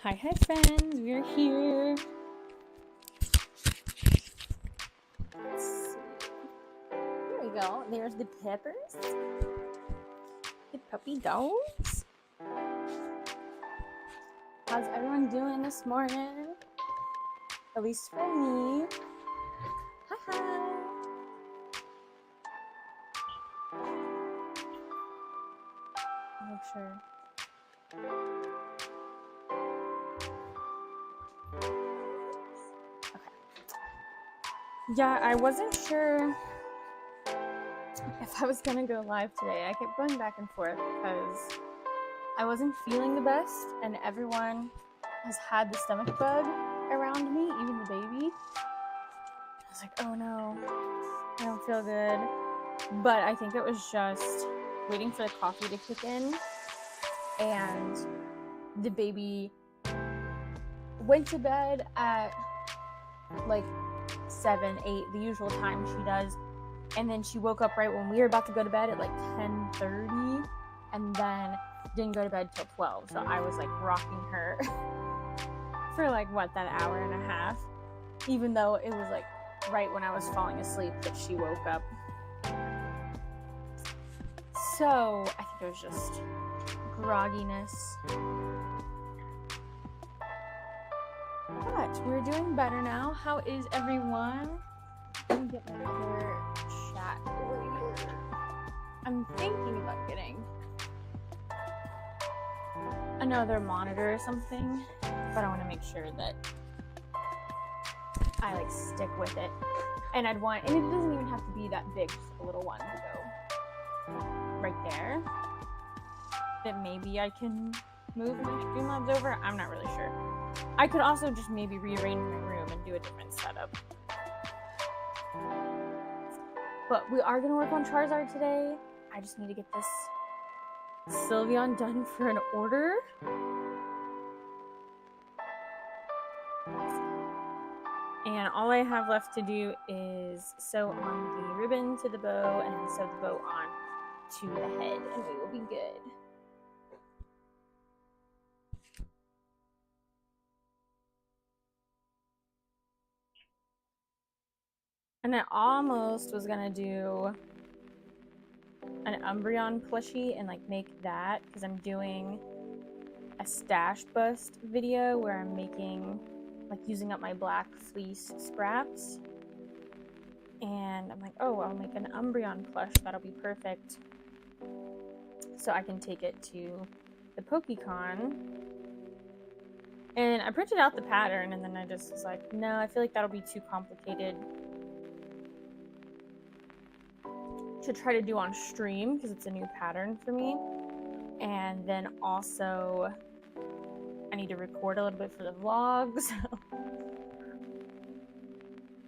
Hi friends, we're here. Let's see. Here we go. There's the peppers. The puppy dogs. How's everyone doing this morning? At least for me. Hi. Make sure. Yeah, I wasn't sure if I was gonna go live today. I kept going back and forth because I wasn't feeling the best, and everyone has had the stomach bug around me, even the baby. I was like, oh no, I don't feel good. But I think it was just waiting for the coffee to kick in, and the baby went to bed at like 7, 8, the usual time she does, and then she woke up right when we were about to go to bed at like 10:30, and then didn't go to bed till 12. So I was like rocking her for like that hour and a half, even though it was like right when I was falling asleep that she woke up. So I think it was just grogginess. But we're doing better now. How is everyone? Let me get my other chat over here. I'm thinking about getting another monitor or something, but I want to make sure that I like stick with it. And and it doesn't even have to be that big, just a little one to go right there. That maybe I can move my Streamlabs over. I'm not really sure. I could also just maybe rearrange my room and do a different setup. But we are going to work on Charizard today. I just need to get this Sylveon done for an order. And all I have left to do is sew on the ribbon to the bow and then sew the bow on to the head, and we will be good. And I almost was gonna do an Umbreon plushie and like make that, because I'm doing a stash bust video where I'm making like using up my black fleece scraps, and I'm like, oh, I'll make an Umbreon plush, that'll be perfect, so I can take it to the PokeCon. And I printed out the pattern, and then I just was like, no, I feel like that'll be too complicated to try to do on stream because it's a new pattern for me. And then also I need to record a little bit for the vlogs.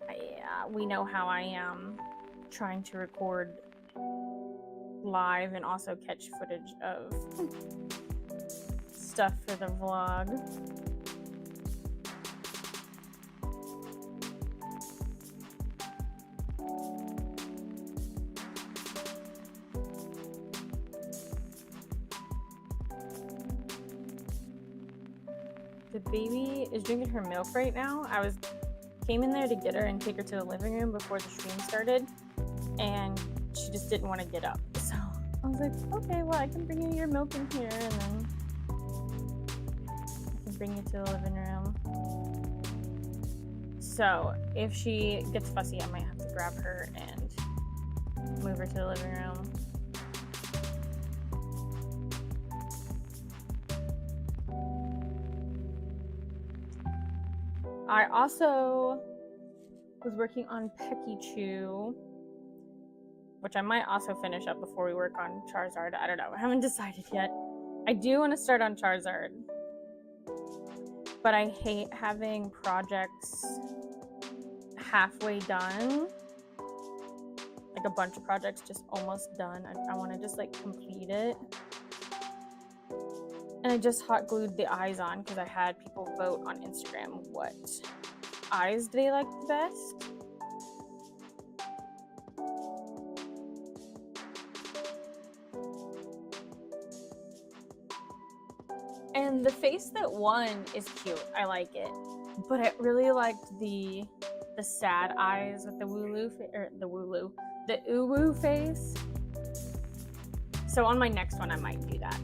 Yeah, we know how I am trying to record live and also catch footage of stuff for the vlog. The baby is drinking her milk right now. I came in there to get her and take her to the living room before the stream started, and she just didn't want to get up. So I was like, okay, well, I can bring you your milk in here, and then I can bring you to the living room. So if she gets fussy, I might have to grab her and move her to the living room. I also was working on Pikachu, which I might also finish up before we work on Charizard. I don't know. I haven't decided yet. I do want to start on Charizard, but I hate having projects halfway done. Like a bunch of projects just almost done. I want to just like complete it. And I just hot glued the eyes on because I had people vote on Instagram what eyes do they like the best. And the face that won is cute. I like it. But I really liked the sad eyes with the the uwu face. So on my next one, I might do that.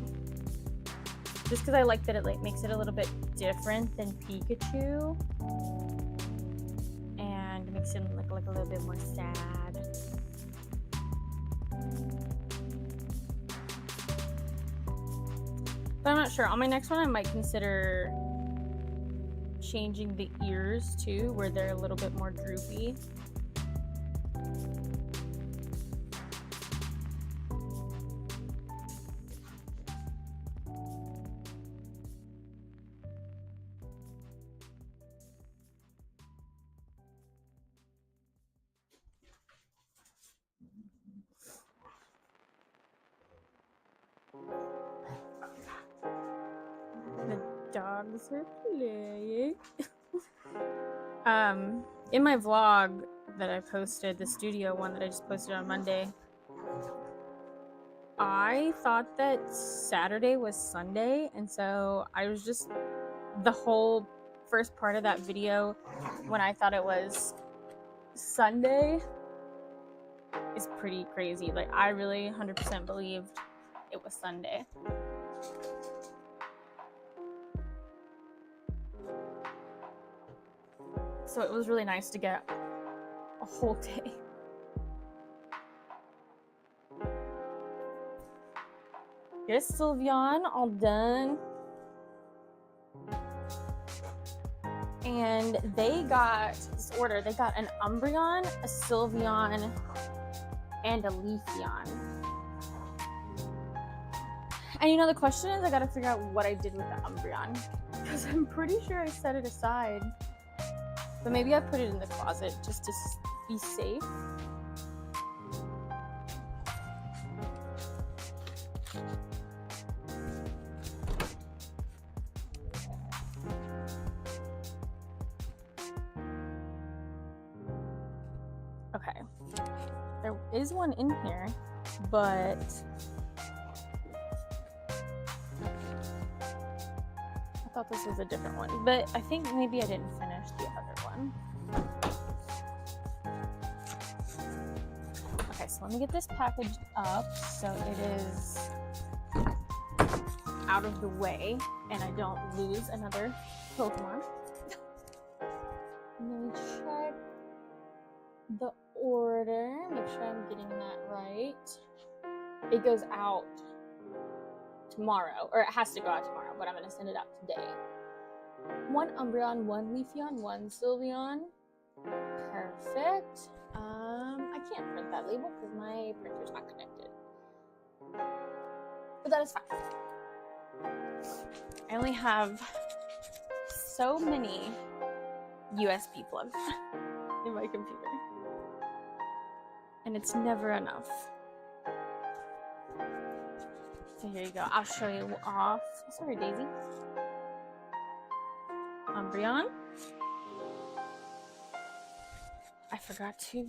Just because I like that it like makes it a little bit different than Pikachu. And makes him look like a little bit more sad. But I'm not sure. On my next one, I might consider changing the ears too, where they're a little bit more droopy. The dogs are playing. In my vlog that I posted, the studio one that I just posted on Monday, I thought that Saturday was Sunday, and so I was just the whole first part of that video when I thought it was Sunday is pretty crazy. Like, I really 100% believed it was Sunday. So it was really nice to get a whole day. Here's Sylveon, all done. And they got this order. They got an Umbreon, a Sylveon, and a Leafeon. And you know, the question is, I gotta figure out what I did with the Umbreon, because I'm pretty sure I set it aside. But maybe I put it in the closet just to be safe. Okay. There is one in here, but I thought this was a different one. But I think maybe I didn't finish the other one. Okay, so let me get this packaged up so it is out of the way and I don't lose another Pokemon. Let me check the order, make sure I'm getting that right. It goes out tomorrow, or it has to go out tomorrow, but I'm going to send it out today. 1 Umbreon, 1 Leafeon, 1 Sylveon. Perfect. I can't print that label because my printer's not connected. But that is fine. I only have so many USB plugs in my computer. And it's never enough. So here you go. I'll show you off. Sorry, Daisy. Umbreon. I forgot to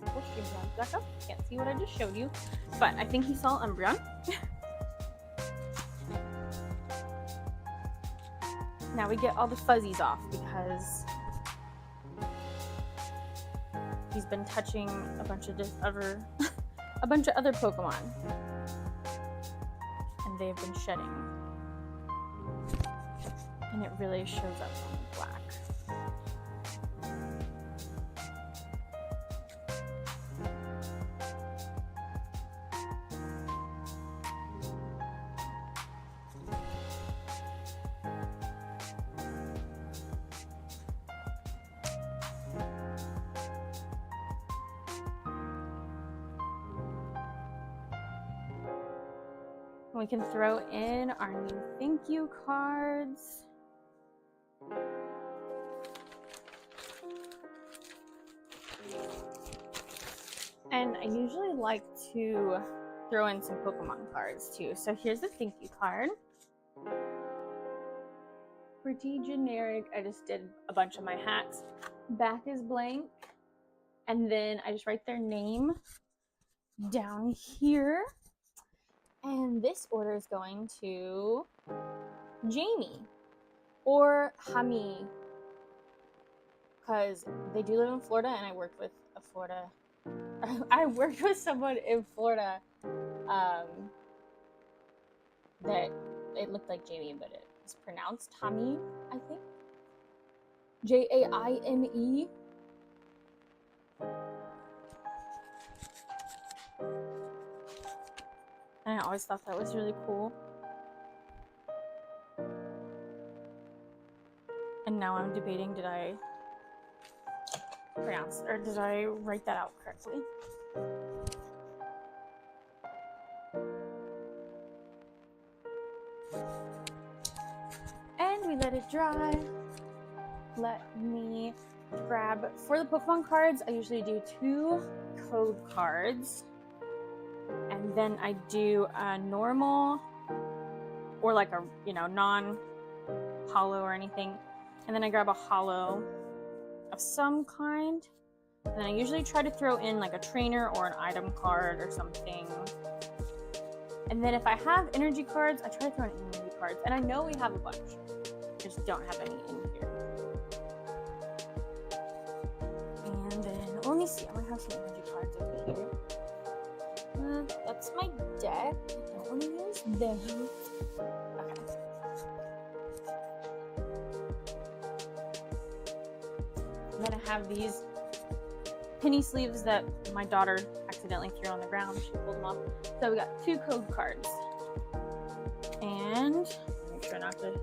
push your hands back up. Can't see what I just showed you, but I think you saw Umbreon. Now we get all the fuzzies off because he's been touching a bunch of other Pokemon, and they've been shedding, and it really shows up on the black. We can throw in our new thank you cards. And I usually like to throw in some Pokemon cards too. So here's the thank you card. Pretty generic. I just did a bunch of my hats. Back is blank. And then I just write their name down here. And this order is going to Jamie or Hami, because they do live in Florida, and I worked with a Florida. I worked with someone in Florida that it looked like Jamie, but it was pronounced Hami, I think. Jaime. And I always thought that was really cool. And now I'm debating, did I pronounce, or did I write that out correctly? And we let it dry. Let me grab, for the Pokemon cards, I usually do 2 code cards. And then I do a normal, or like a, non-holo or anything. And then I grab a holo of some kind. And then I usually try to throw in like a trainer or an item card or something. And then if I have energy cards, I try to throw in energy cards. And I know we have a bunch. Just don't have any in here. And then, let me see. I might have some energy cards over here. That's my deck. I don't want to use those. Okay. And then I have these penny sleeves that my daughter accidentally threw on the ground. She pulled them off. So we got 2 code cards. And make sure not to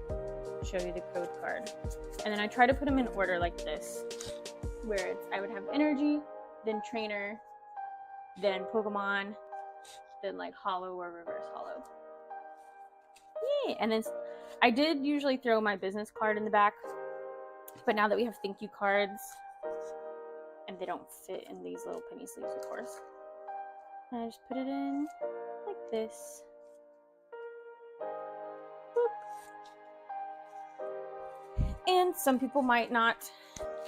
show you the code card. And then I try to put them in order like this, where I would have energy, then trainer, then Pokemon, then like holo or reverse holo. Yay! And then I did usually throw my business card in the back, but now that we have thank you cards, and they don't fit in these little penny sleeves, of course, and I just put it in like this. Boop. And some people might not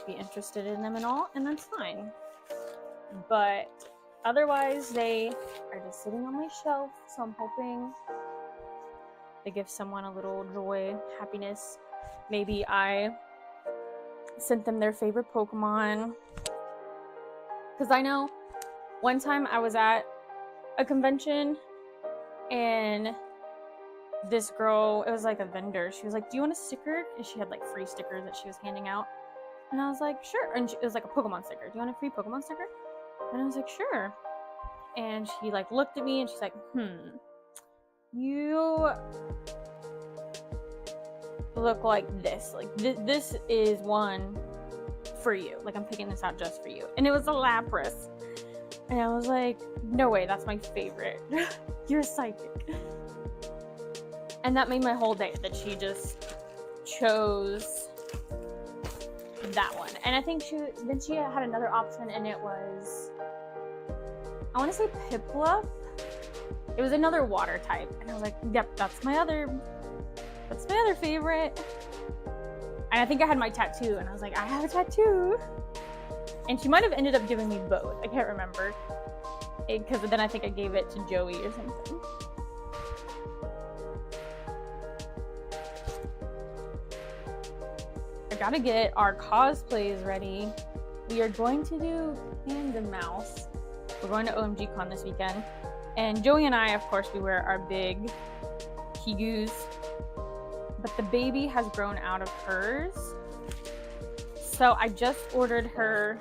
be interested in them at all, and that's fine. But otherwise, they are just sitting on my shelf, so I'm hoping they give someone a little joy, happiness. Maybe I sent them their favorite Pokemon. Because I know one time I was at a convention and this girl, it was like a vendor, she was like, do you want a sticker? And she had like free stickers that she was handing out. And I was like, sure. And it was like a Pokemon sticker. Do you want a free Pokemon sticker? And I was like, sure. And she like looked at me and she's like, you look like this. Like this is one for you. Like I'm picking this out just for you. And it was a Lapras. And I was like, no way, that's my favorite. You're psychic. And that made my whole day, that she just chose that one. And I think she had another option, and it was, I want to say Piplup. It was another water type, and I was like, yep, that's my other favorite. And I think I had my tattoo, and I was like, I have a tattoo. And she might have ended up giving me both. I can't remember, because then I think I gave it to Joey or something. I gotta get our cosplays ready. We are going to do Panda Mouse. We're going to OMG Con this weekend. And Joey and I, of course, we wear our big Kigus. But the baby has grown out of hers. So I just ordered her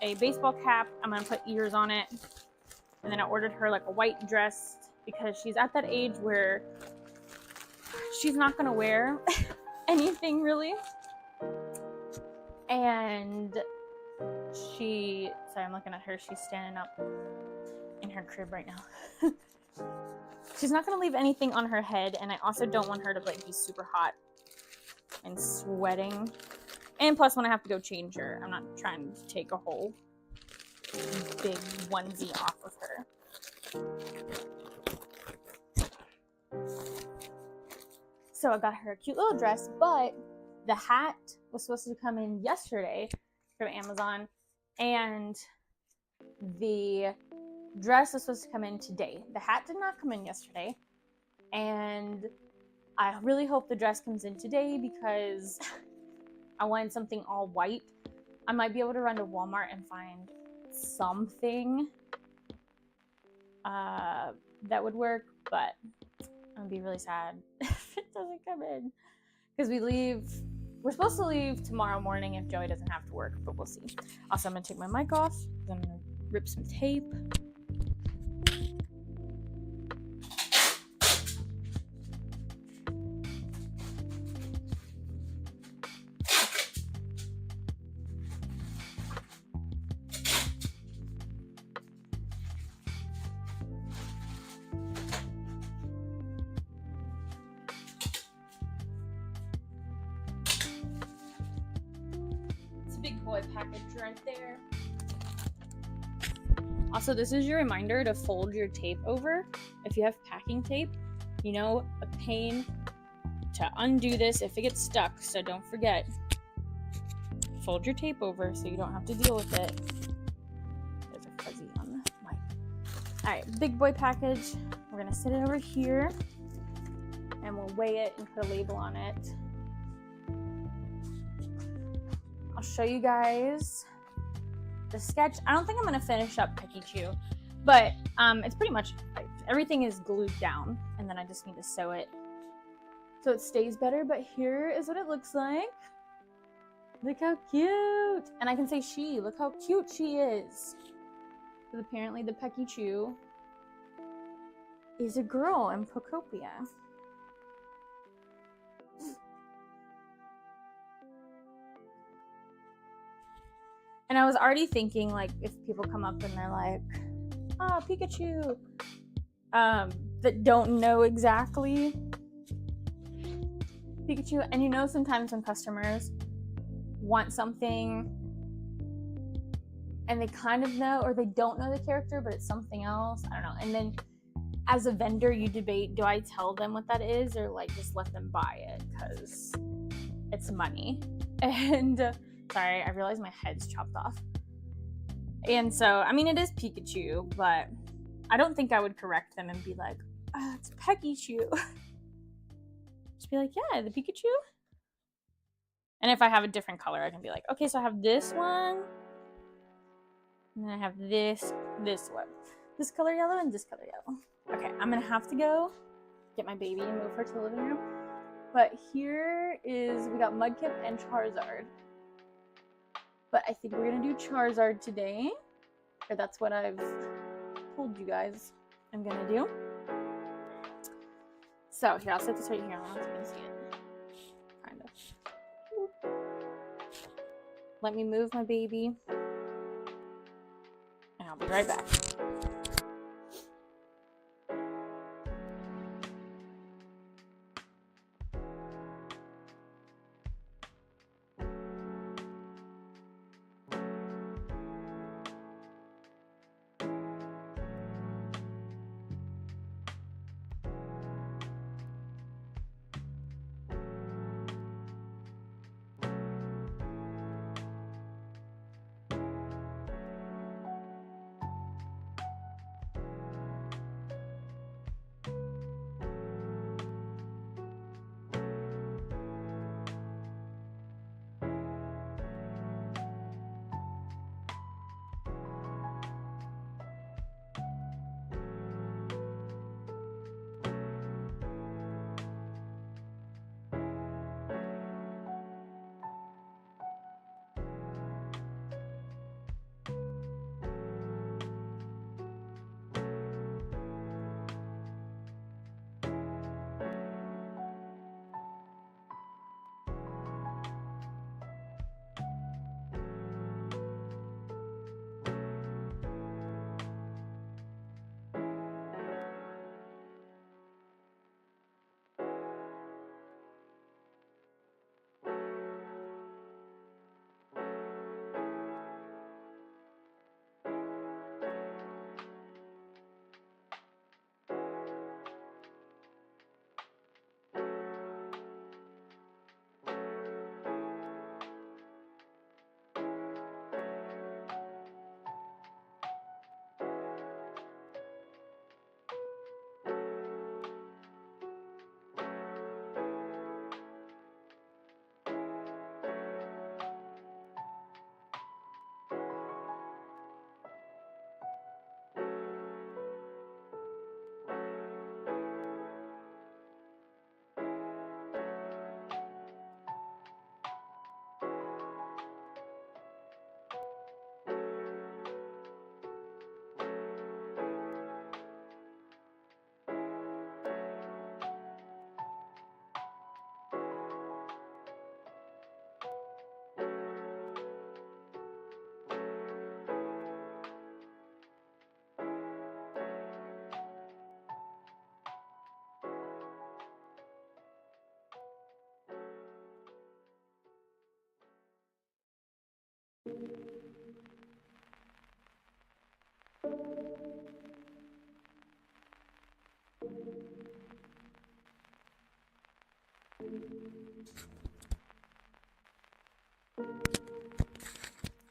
a baseball cap. I'm gonna put ears on it. And then I ordered her like a white dress because she's at that age where she's not gonna wear anything really. And sorry, I'm looking at her. She's standing up in her crib right now. She's not gonna leave anything on her head, and I also don't want her to like be super hot and sweating. And plus, when I have to go change her, I'm not trying to take a whole big onesie off of her. So I got her a cute little dress, but the hat was supposed to come in yesterday from Amazon, and the Dress is supposed to come in today. The hat did not come in yesterday. And I really hope the dress comes in today because I wanted something all white. I might be able to run to Walmart and find something that would work, but I'd be really sad if it doesn't come in. Because we're supposed to leave tomorrow morning if Joey doesn't have to work, but we'll see. Also, I'm gonna take my mic off because I'm gonna rip some tape. Big boy package right there. Also, this is your reminder to fold your tape over. If you have packing tape, you know, a pain to undo this if it gets stuck, so don't forget. Fold your tape over so you don't have to deal with it. There's a fuzzy on the mic. Alright, big boy package. We're gonna sit it over here and we'll weigh it and put a label on it. I'll show you guys the sketch. I don't think I'm going to finish up Pikachu, but it's pretty much, like, everything is glued down, and then I just need to sew it so it stays better. But here is what it looks like. Look how cute! And I can say she. Look how cute she is. Because apparently the Pikachu is a girl in Pokopia. And I was already thinking, like, if people come up and they're like, oh, Pikachu, that don't know exactly Pikachu. And you know, sometimes when customers want something and they kind of know, or they don't know the character, but it's something else. I don't know. And then as a vendor, you debate, do I tell them what that is or, like, just let them buy it? Because it's money. And... sorry, I realized my head's chopped off. And so, I mean, it is Pikachu, but I don't think I would correct them and be like, oh, it's Pikachu. Just be like, yeah, the Pikachu. And if I have a different color, I can be like, okay, so I have this one. And then I have this one. This color yellow and this color yellow. Okay, I'm going to have to go get my baby and move her to the living room. But here is, we got Mudkip and Charizard. But I think we're going to do Charizard today. Or that's what I've told you guys I'm going to do. So, here, I'll set this right here. I don't know if you can see it. Kind of. Let me move my baby. And I'll be right back.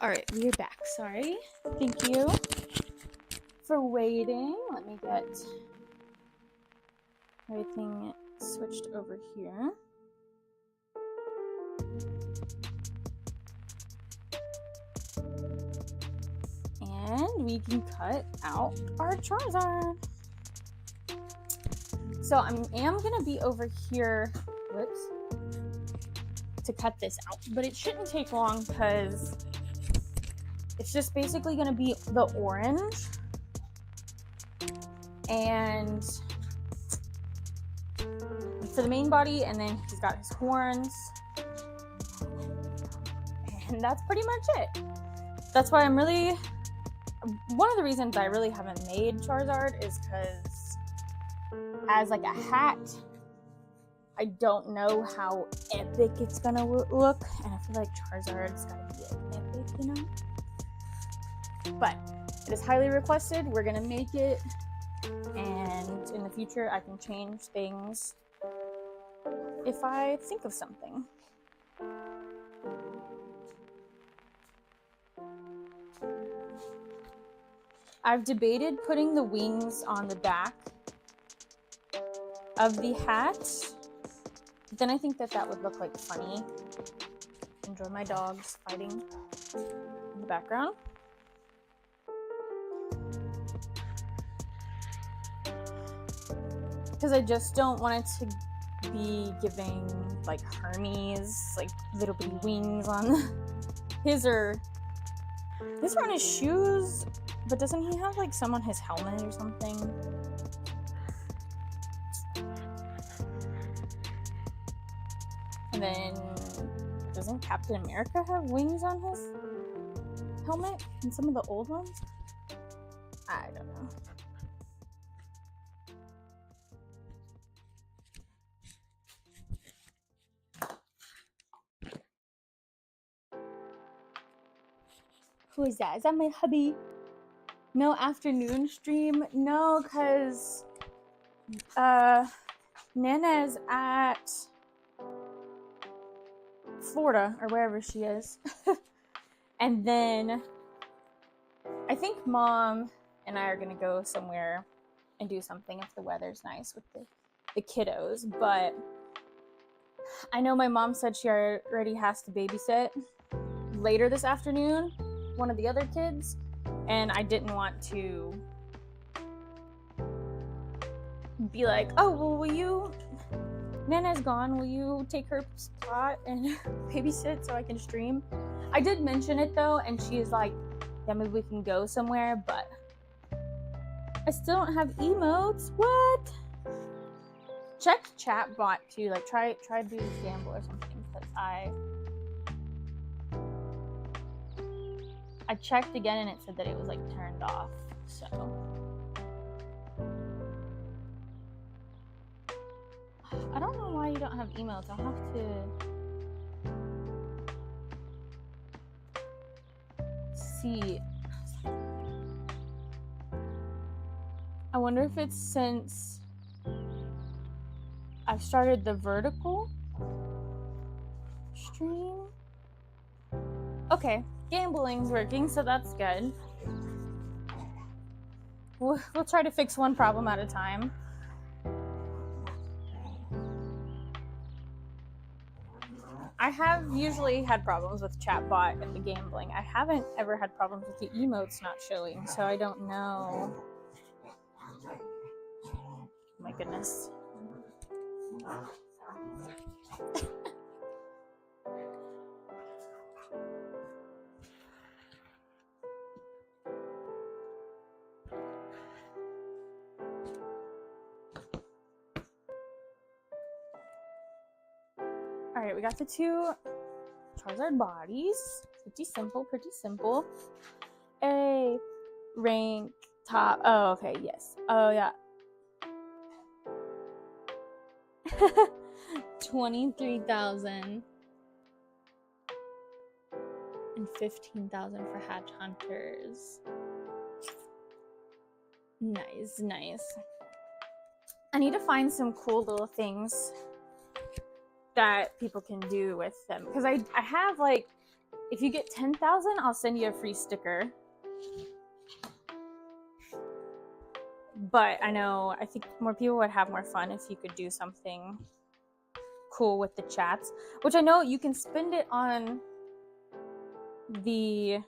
All right, we are back. Sorry. Thank you for waiting. Let me get everything switched over here. And we can cut out our Charizard. So I am gonna be over here, whoops, to cut this out, but it shouldn't take long because it's just basically gonna be the orange and for the main body, and then he's got his horns, and that's pretty much it. That's why I'm really, one of the reasons I really haven't made Charizard is because as like a hat, I don't know how epic it's gonna look, and I feel like Charizard's gotta be like epic, you know? But it is highly requested. We're gonna make it, and in the future I can change things if I think of something. I've debated putting the wings on the back of the hat, but then I think that that would look like funny. Enjoy my dogs fighting in the background. Because I just don't want it to be giving like Hermes, like little bitty wings on his or on his shoes, but doesn't he have like some on his helmet or something? And then doesn't Captain America have wings on his helmet and some of the old ones? I don't know. Who is that? Is that my hubby? No afternoon stream? No, because Nana's at Florida or wherever she is. And then I think Mom and I are gonna go somewhere and do something if the weather's nice with the kiddos. But I know my mom said she already has to babysit later this afternoon one of the other kids, and I didn't want to be like, oh, well, will you, Nana's gone, will you take her spot and babysit so I can stream? I did mention it though, and she is like, yeah, maybe we can go somewhere, but I still don't have emotes. What? Check chat bot too, like try do gamble or something, because I checked again and it said that it was like turned off, so. I don't know why you don't have emails. I'll have to see. I wonder if it's since I've started the vertical stream. Okay, gambling's working, so that's good. We'll try to fix one problem at a time. I have usually had problems with chatbot and the gambling. I haven't ever had problems with the emotes not showing, so I don't know. My goodness. All right, we got the two Charizard bodies. Pretty simple, pretty simple. A rank top. Oh, okay, yes. Oh, yeah. 23,000 and 15,000 for Hatch Hunters. Nice, nice. I need to find some cool little things that people can do with them, because I have like If you get 10,000, I'll send you a free sticker. But I think more people would have more fun if you could do something cool with the chats, which I know you can spend it on the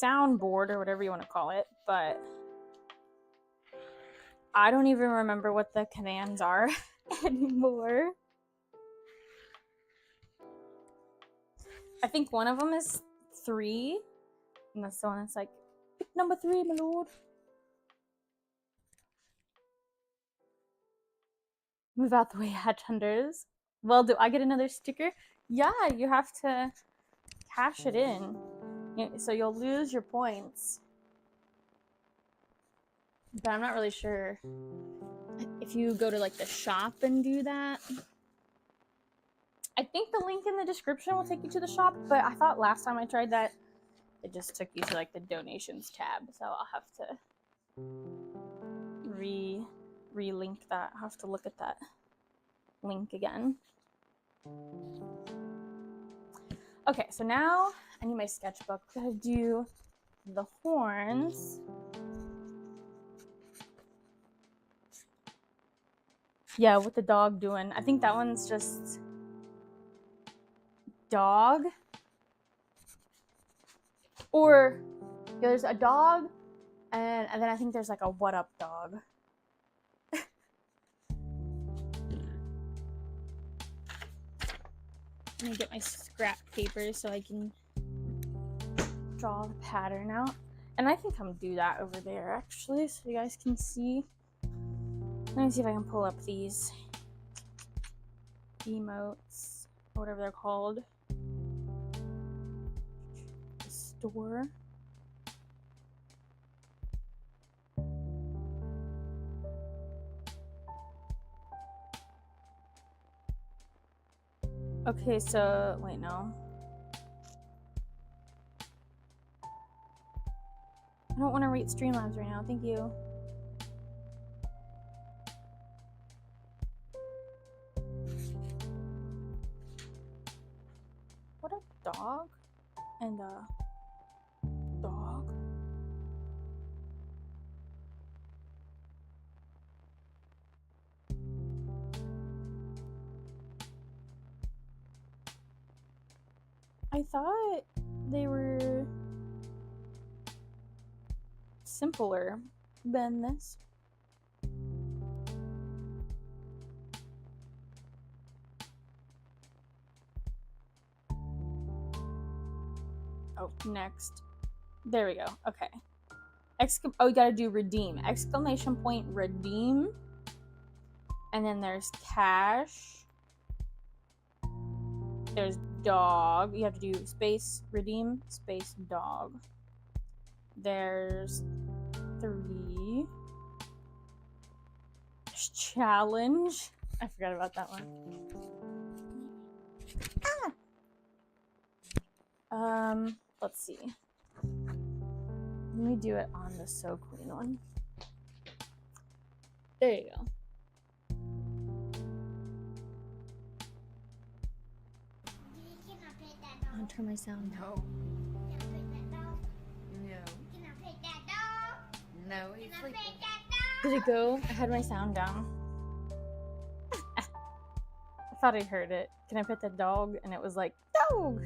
soundboard or whatever you want to call it, but I don't even remember what the commands are anymore. I think one of them is 3, and that's the one that's like, pick number 3, my lord. Move out the way, hatch hunters. Well, do I get another sticker? Yeah, you have to cash it in. So you'll lose your points. But I'm not really sure if you go to like the shop and do that. I think the link in the description will take you to the shop, but I thought last time I tried that, it just took you to like the donations tab. So I'll have to re-link that. I'll have to look at that link again. Okay, so now I need my sketchbook. I'm gonna do the horns. Yeah, what the dog doing? I think that one's just dog. Or yeah, there's a dog, and then I think there's like a what up dog. Let me get my scrap paper so I can draw the pattern out. And I think I'm gonna do that over there actually, so you guys can see. Let me see if I can pull up these emotes, or whatever they're called. The store. Okay, so, wait, no. I don't want to rate Streamlabs right now, thank you. What a dog and a dog. I thought they were simpler than this. Oh, next. There we go. Okay. Oh, you gotta do redeem. Exclamation point redeem. And then there's cash. There's dog. You have to do space redeem, space dog. There's 3. There's challenge. I forgot about that one. Let's see. Let me do it on the So Queen one. There you go. I'll turn my sound down. No, he's sleeping. Did it go? I had my sound down. I thought I heard it. Can I pet the dog? And it was like, dog!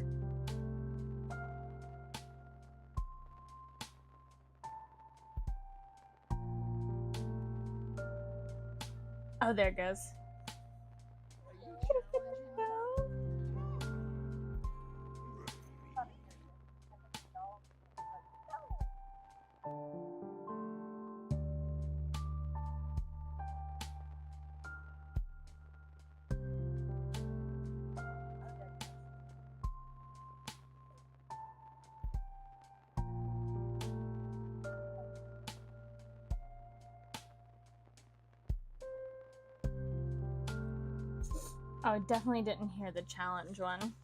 Oh, there it goes. Oh, I definitely didn't hear the challenge one.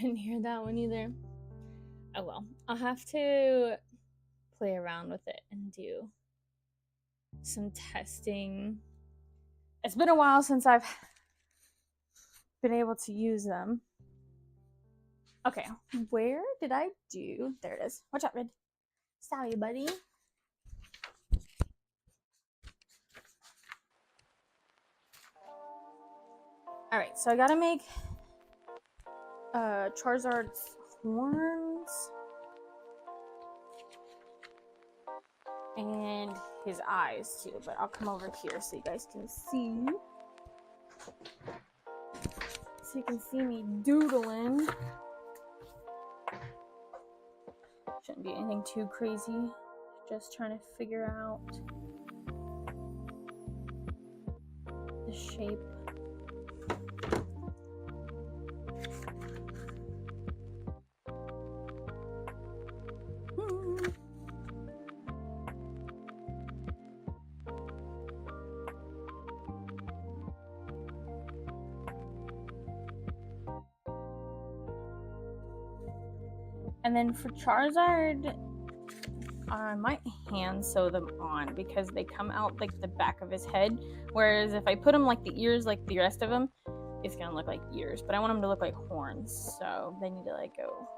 didn't hear that one either. Oh well, I'll have to play around with it and do some testing. It's been a while since I've been able to use them. Okay, where did I do? There it is. Watch out, Red. Sorry, buddy. Alright, so I gotta make Charizard's horns and his eyes too, but I'll come over here so you guys can see. So you can see me doodling. Shouldn't be anything too crazy. Just trying to figure out the shape. And then for Charizard, I might hand sew them on because they come out like the back of his head. Whereas if I put them like the ears like the rest of them, it's gonna look like ears. But I want them to look like horns, so they need to like go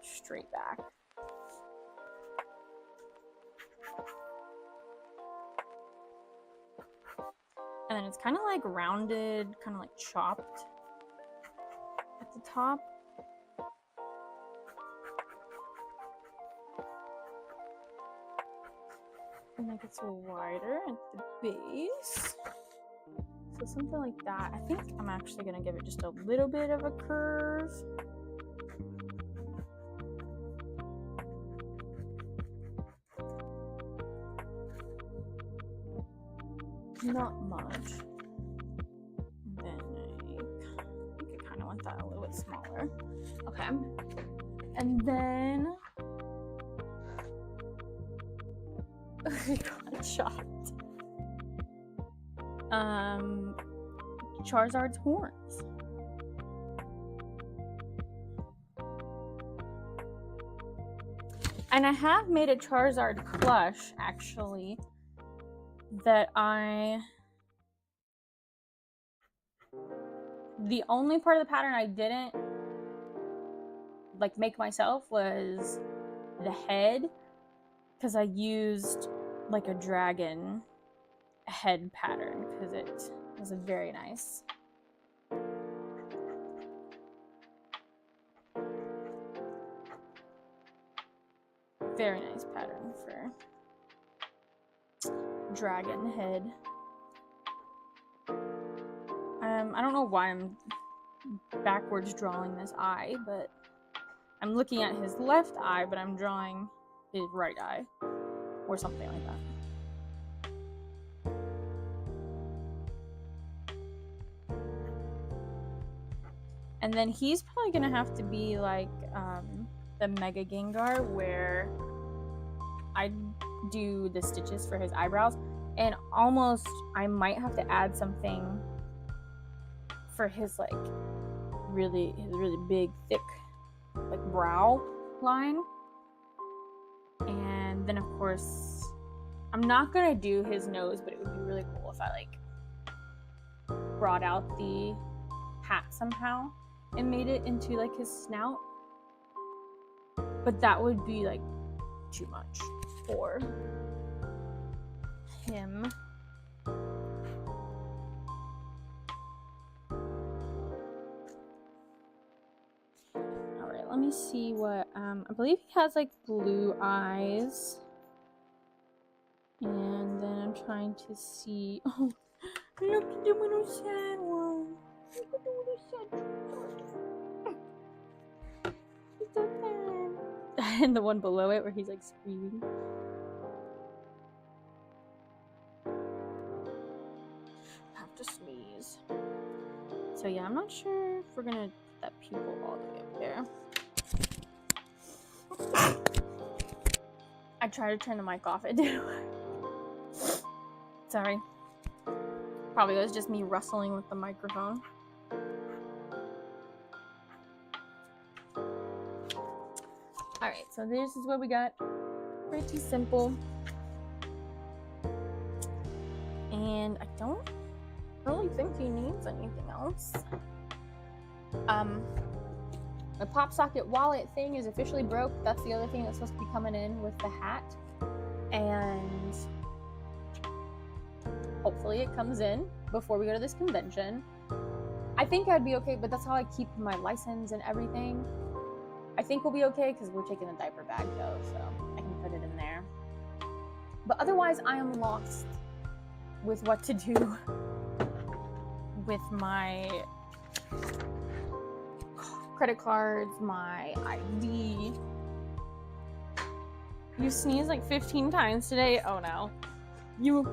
straight back. And then it's kind of like rounded, kind of like chopped at the top. And it gets a little wider at the base. So something like that. I think I'm actually gonna give it just a little bit of a curve. Not much. And then I think I kind of want that a little bit smaller. Okay. And then I got shocked. Charizard's horns. And I have made a Charizard plush actually that the only part of the pattern I didn't like make myself was the head, because I used like a dragon head pattern because it was a very nice. Very nice pattern for dragon head. I don't know why I'm backwards drawing this eye, but I'm looking at his left eye, but I'm drawing his right eye or something like that. And then he's probably gonna have to be like the Mega Gengar, where I do the stitches for his eyebrows, and almost I might have to add something for his like really big thick like brow line. And then of course I'm not gonna do his nose, but it would be really cool if I like brought out the hat somehow and made it into like his snout, but that would be like too much for him. Alright, let me see what I believe he has like blue eyes. And then I'm trying to see. Oh, look at the little sad one. Look at the little sad one. He's so sad. And the one below it where he's like screaming. I have to sneeze. So yeah, I'm not sure if we're gonna put that pupil all the way up there. I tried to turn the mic off, it didn't work. Sorry. Probably was just me rustling with the microphone. Alright, so this is what we got. Pretty simple. And I don't really think he needs anything else. The pop socket wallet thing is officially broke. That's the other thing that's supposed to be coming in with the hat. And hopefully it comes in before we go to this convention. I think I'd be okay, but that's how I keep my license and everything. I think we'll be okay because we're taking the diaper bag though, so I can put it in there. But otherwise, I am lost with what to do with my credit cards, my ID. You sneezed like 15 times today. Oh no. You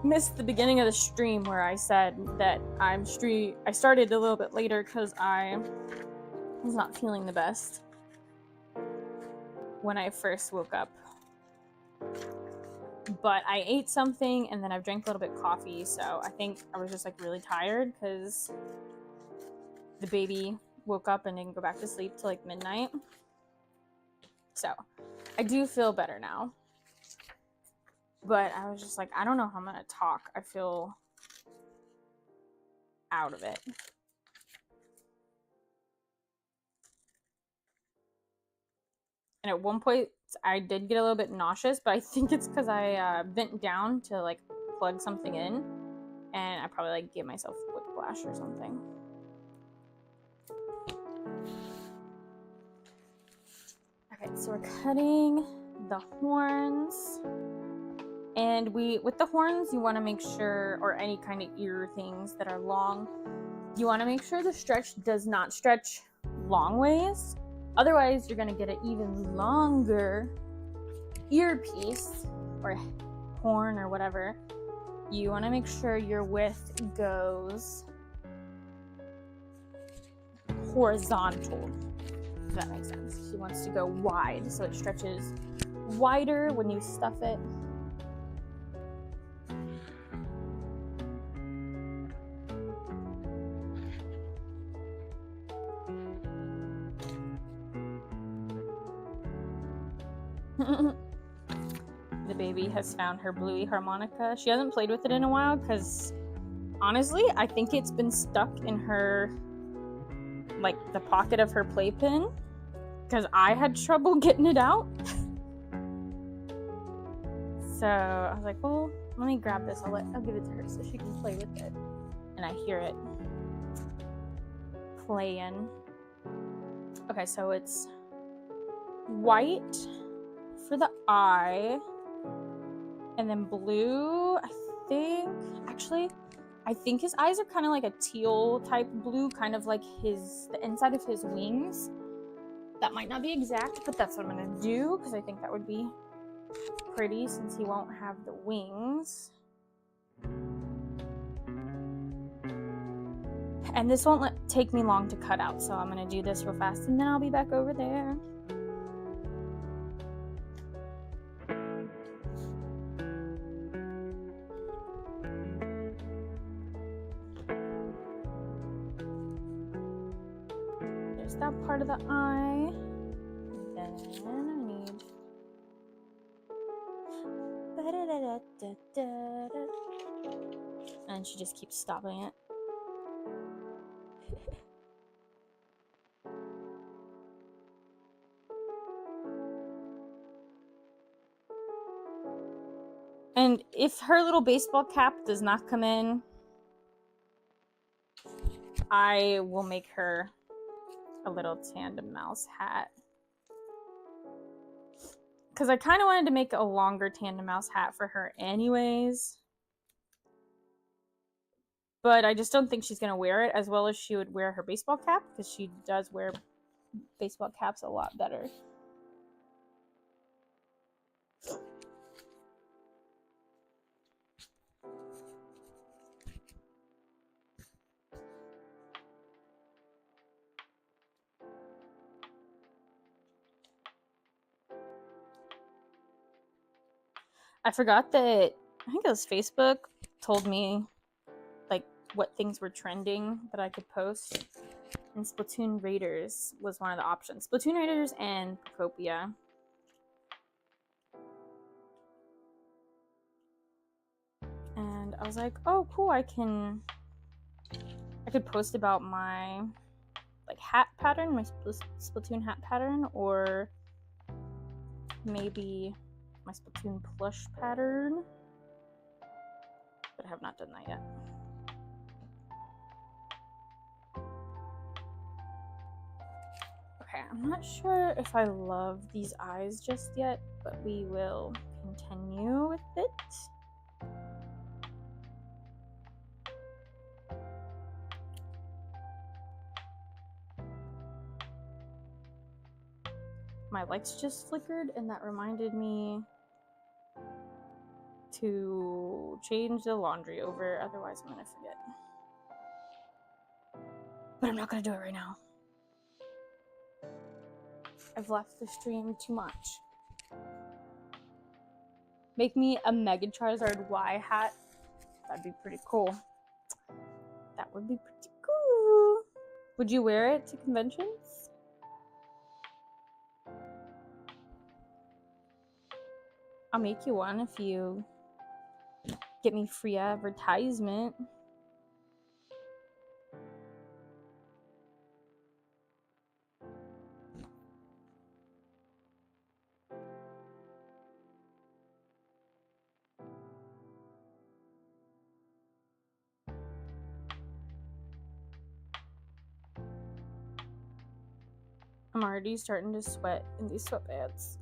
missed the beginning of the stream where I said that I started a little bit later because I was not feeling the best when I first woke up. But I ate something and then I've drank a little bit of coffee, so I think I was just like really tired because the baby woke up and didn't go back to sleep till like midnight. So I do feel better now. But I was just like, I don't know how I'm gonna talk. I feel out of it. And at one point, I did get a little bit nauseous, but I think it's because I bent down to like plug something in, and I probably like gave myself whiplash or something. Okay, so we're cutting the horns, and with the horns, you want to make sure, or any kind of ear things that are long, you want to make sure the stretch does not stretch long ways. Otherwise, you're going to get an even longer earpiece or horn or whatever. You want to make sure your width goes horizontal, if that makes sense. She wants to go wide, so it stretches wider when you stuff it. The baby has found her bluey harmonica. She hasn't played with it in a while because honestly, I think it's been stuck in her, like the pocket of her playpen, because I had trouble getting it out. So I was like, well, let me grab this. I'll give it to her so she can play with it. And I hear it playing. Okay, so it's white for the eye, and then blue, I think his eyes are kind of like a teal type blue, kind of like the inside of his wings. That might not be exact, but that's what I'm gonna do because I think that would be pretty since he won't have the wings. And this won't take me long to cut out, so I'm gonna do this real fast and then I'll be back over there. There's that part of the eye. Then I need... And she just keeps stopping it. And if her little baseball cap does not come in, I will make her a little tandem mouse hat. Because I kind of wanted to make a longer tandem mouse hat for her anyways. But I just don't think she's going to wear it as well as she would wear her baseball cap, because she does wear baseball caps a lot better. I forgot that, I think it was Facebook told me like what things were trending that I could post And Splatoon Raiders was one of the options. Splatoon Raiders and Procopia. And I was like, oh cool, I could post about my like hat pattern, my Splatoon hat pattern, or maybe my Splatoon plush pattern. But I have not done that yet. Okay, I'm not sure if I love these eyes just yet, but we will continue with it. My lights just flickered, and that reminded me to change the laundry over, otherwise I'm gonna forget. But I'm not gonna do it right now. I've left the stream too much. Make me a Mega Charizard Y hat. That'd be pretty cool. That would be pretty cool. Would you wear it to conventions? I'll make you one if you get me free advertisement. I'm already starting to sweat in these sweatpants.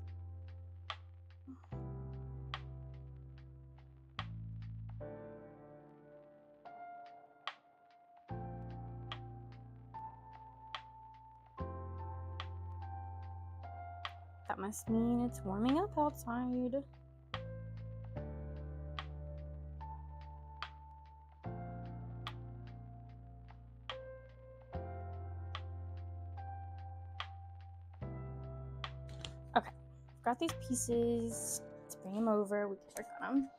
That must mean it's warming up outside. Okay, got these pieces. Let's bring them over. We can work on them.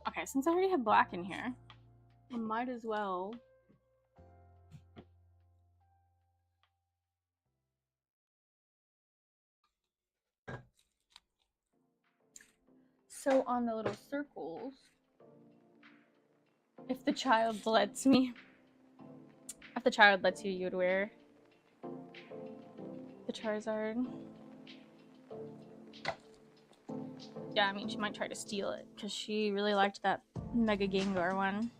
Okay, since I already have black in here, I might as well sew on the little circles. If the child lets me. If the child lets you, you'd wear the Charizard. Yeah, I mean, she might try to steal it because she really liked that Mega Gengar one.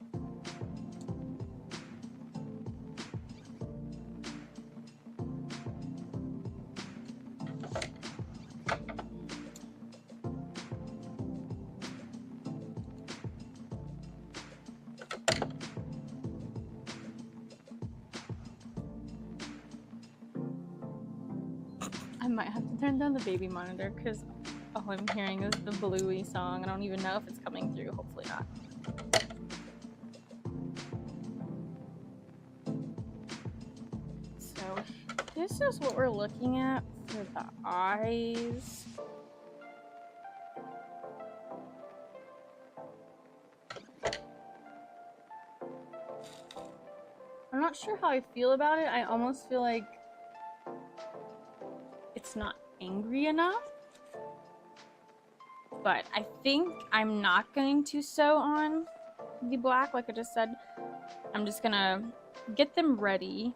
I might have to turn down the baby monitor because all I'm hearing is the Bluey song. I don't even know if it's coming through. Hopefully not. So this is what we're looking at for the eyes. I'm not sure how I feel about it. I almost feel like it's not angry enough. But I think I'm not going to sew on the black, like I just said. I'm just gonna get them ready.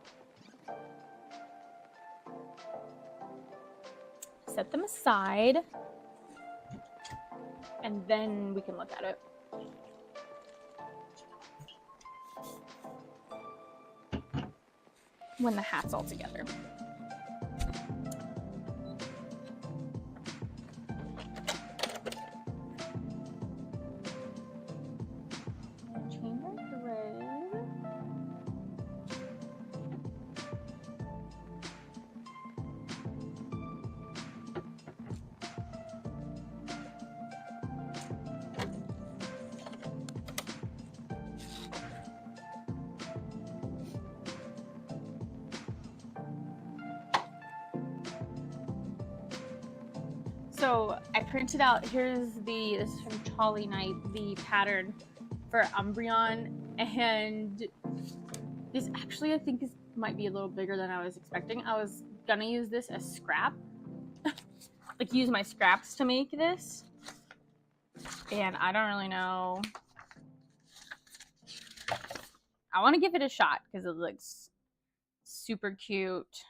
Set them aside. And then we can look at it. When the hat's all together. So I printed out, this is from Charlie Knight, the pattern for Umbreon, and this actually I think might be a little bigger than I was expecting. I was gonna use this as scrap, like use my scraps to make this, and I don't really know. I want to give it a shot because it looks super cute.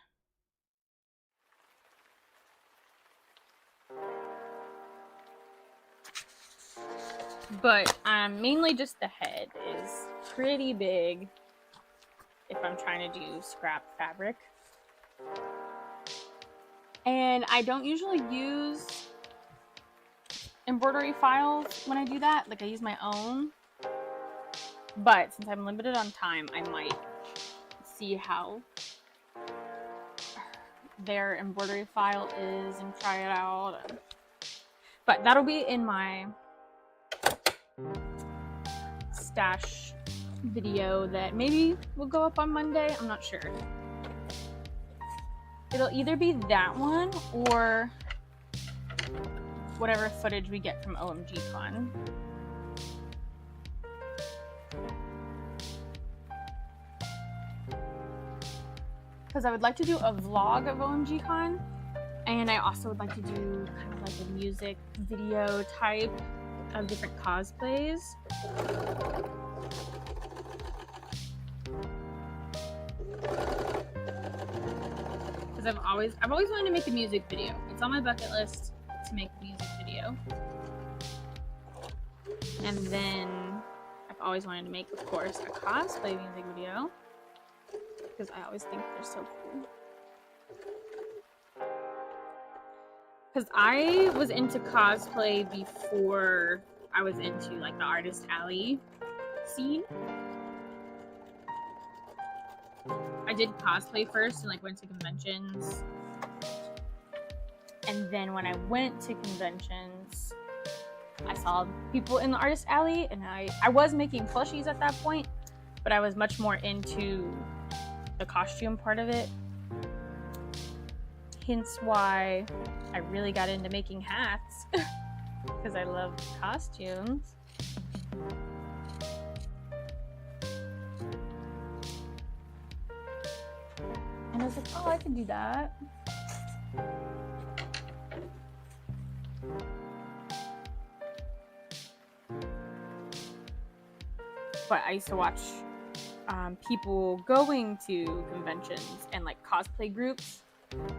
But mainly just the head is pretty big if I'm trying to do scrap fabric. And I don't usually use embroidery files when I do that. Like I use my own. But since I'm limited on time, I might see how their embroidery file is and try it out. But that'll be in my stash video that maybe will go up on Monday. I'm not sure. It'll either be that one or whatever footage we get from OMG Con. Because I would like to do a vlog of OMG Con, and I also would like to do kind of like a music video type of different cosplays. Because I've always wanted to make a music video. It's on my bucket list to make a music video. And then I've always wanted to make, of course, a cosplay music video. Because I always think they're so cool. Because I was into cosplay before I was into like the Artist Alley scene. I did cosplay first and like went to conventions. And then when I went to conventions, I saw people in the Artist Alley, and I was making plushies at that point, but I was much more into the costume part of it. Hence why I really got into making hats because I love costumes. And I was like, oh, I can do that. But I used to watch people going to conventions and like cosplay groups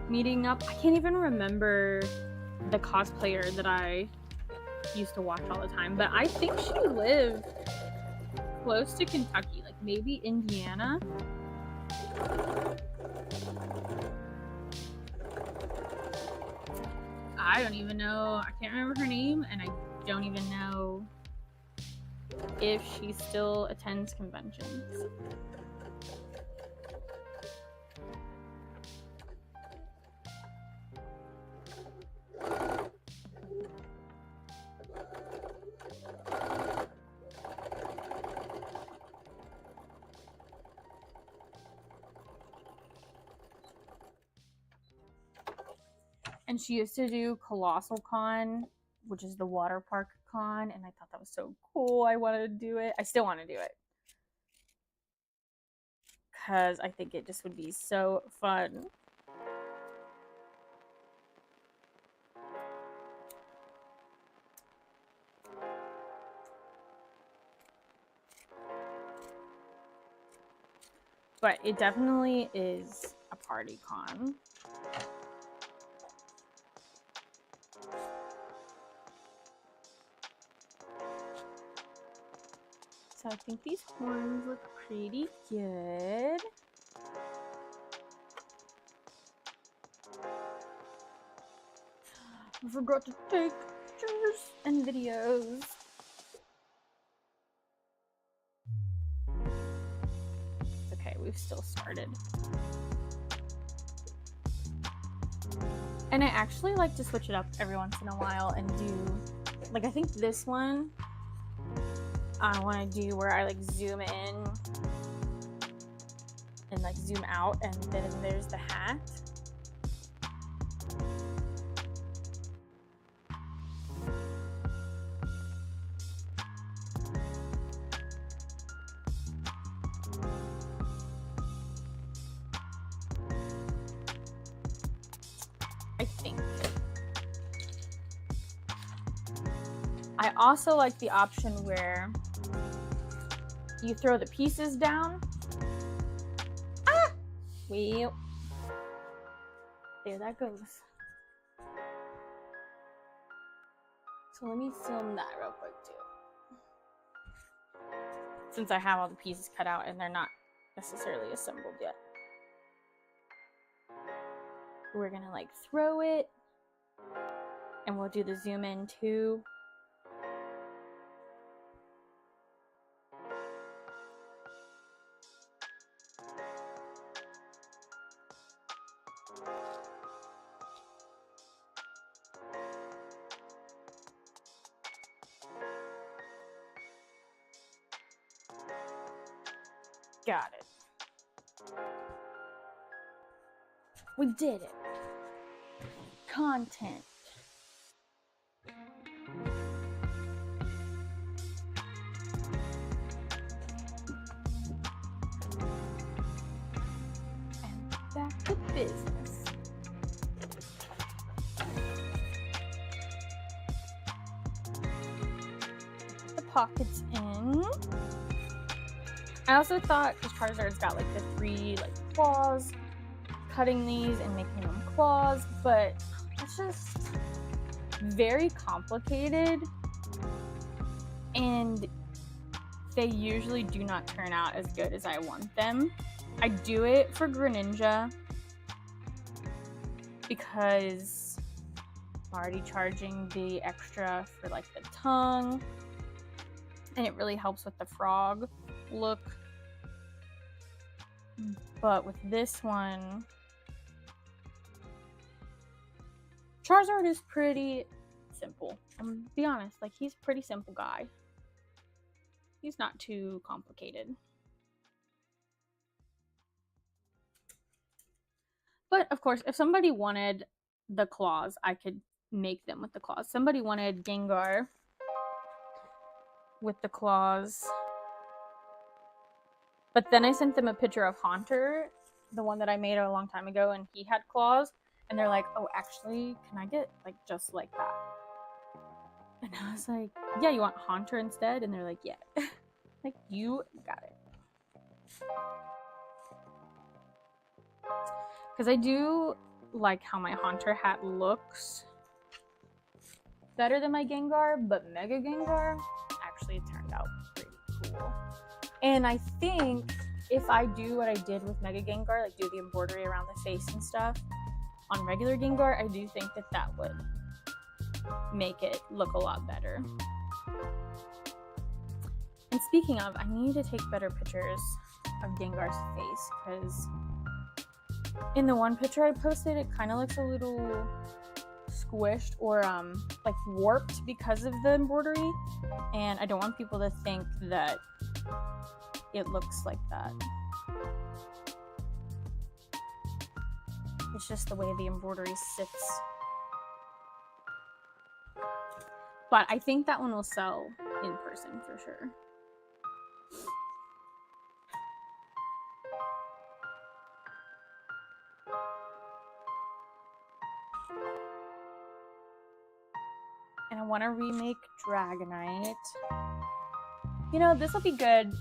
meeting up. I can't even remember the cosplayer that I used to watch all the time, but I think she lived close to Kentucky, like maybe Indiana. I don't even know. I can't remember her name, and I don't even know if she still attends conventions. And she used to do Colossal Con, which is the water park con, and I thought that was so cool. I wanted to do it. I still want to do it because I think it just would be so fun. But it definitely is a party con. So I think these horns look pretty good. I forgot to take pictures and videos. It's okay, we've still started. And I actually like to switch it up every once in a while and do, like I think this one I want to do where I like zoom in and like zoom out, and then there's the hat. I think. I also like the option where you throw the pieces down. Ah! Well, there that goes. So let me film that real quick too. Since I have all the pieces cut out and they're not necessarily assembled yet. We're gonna like throw it, and we'll do the zoom in too. Got it. We did it. Content. And back to business. The pockets in. I also thought, because Charizard's got like the 3 like claws, cutting these and making them claws, but it's just very complicated, and they usually do not turn out as good as I want them. I do it for Greninja because I'm already charging the extra for like the tongue, and it really helps with the frog look. But with this one, Charizard is pretty simple. I'm be honest, like he's a pretty simple guy. He's not too complicated. But of course, if somebody wanted the claws, I could make them with the claws. Somebody wanted Gengar with the claws. But then I sent them a picture of Haunter, the one that I made a long time ago, and he had claws. And they're like, oh, actually, can I get like just like that? And I was like, yeah, you want Haunter instead? And they're like, yeah. Like, you got it. Because I do like how my Haunter hat looks better than my Gengar, but Mega Gengar actually turned out pretty cool. And I think if I do what I did with Mega Gengar, like do the embroidery around the face and stuff, on regular Gengar, I do think that that would make it look a lot better. And speaking of, I need to take better pictures of Gengar's face, because in the one picture I posted, it kind of looks a little squished or like warped because of the embroidery, and I don't want people to think that it looks like that. It's just the way the embroidery sits. But I think that one will sell in person for sure. And I want to remake Dragonite. You know, this will be good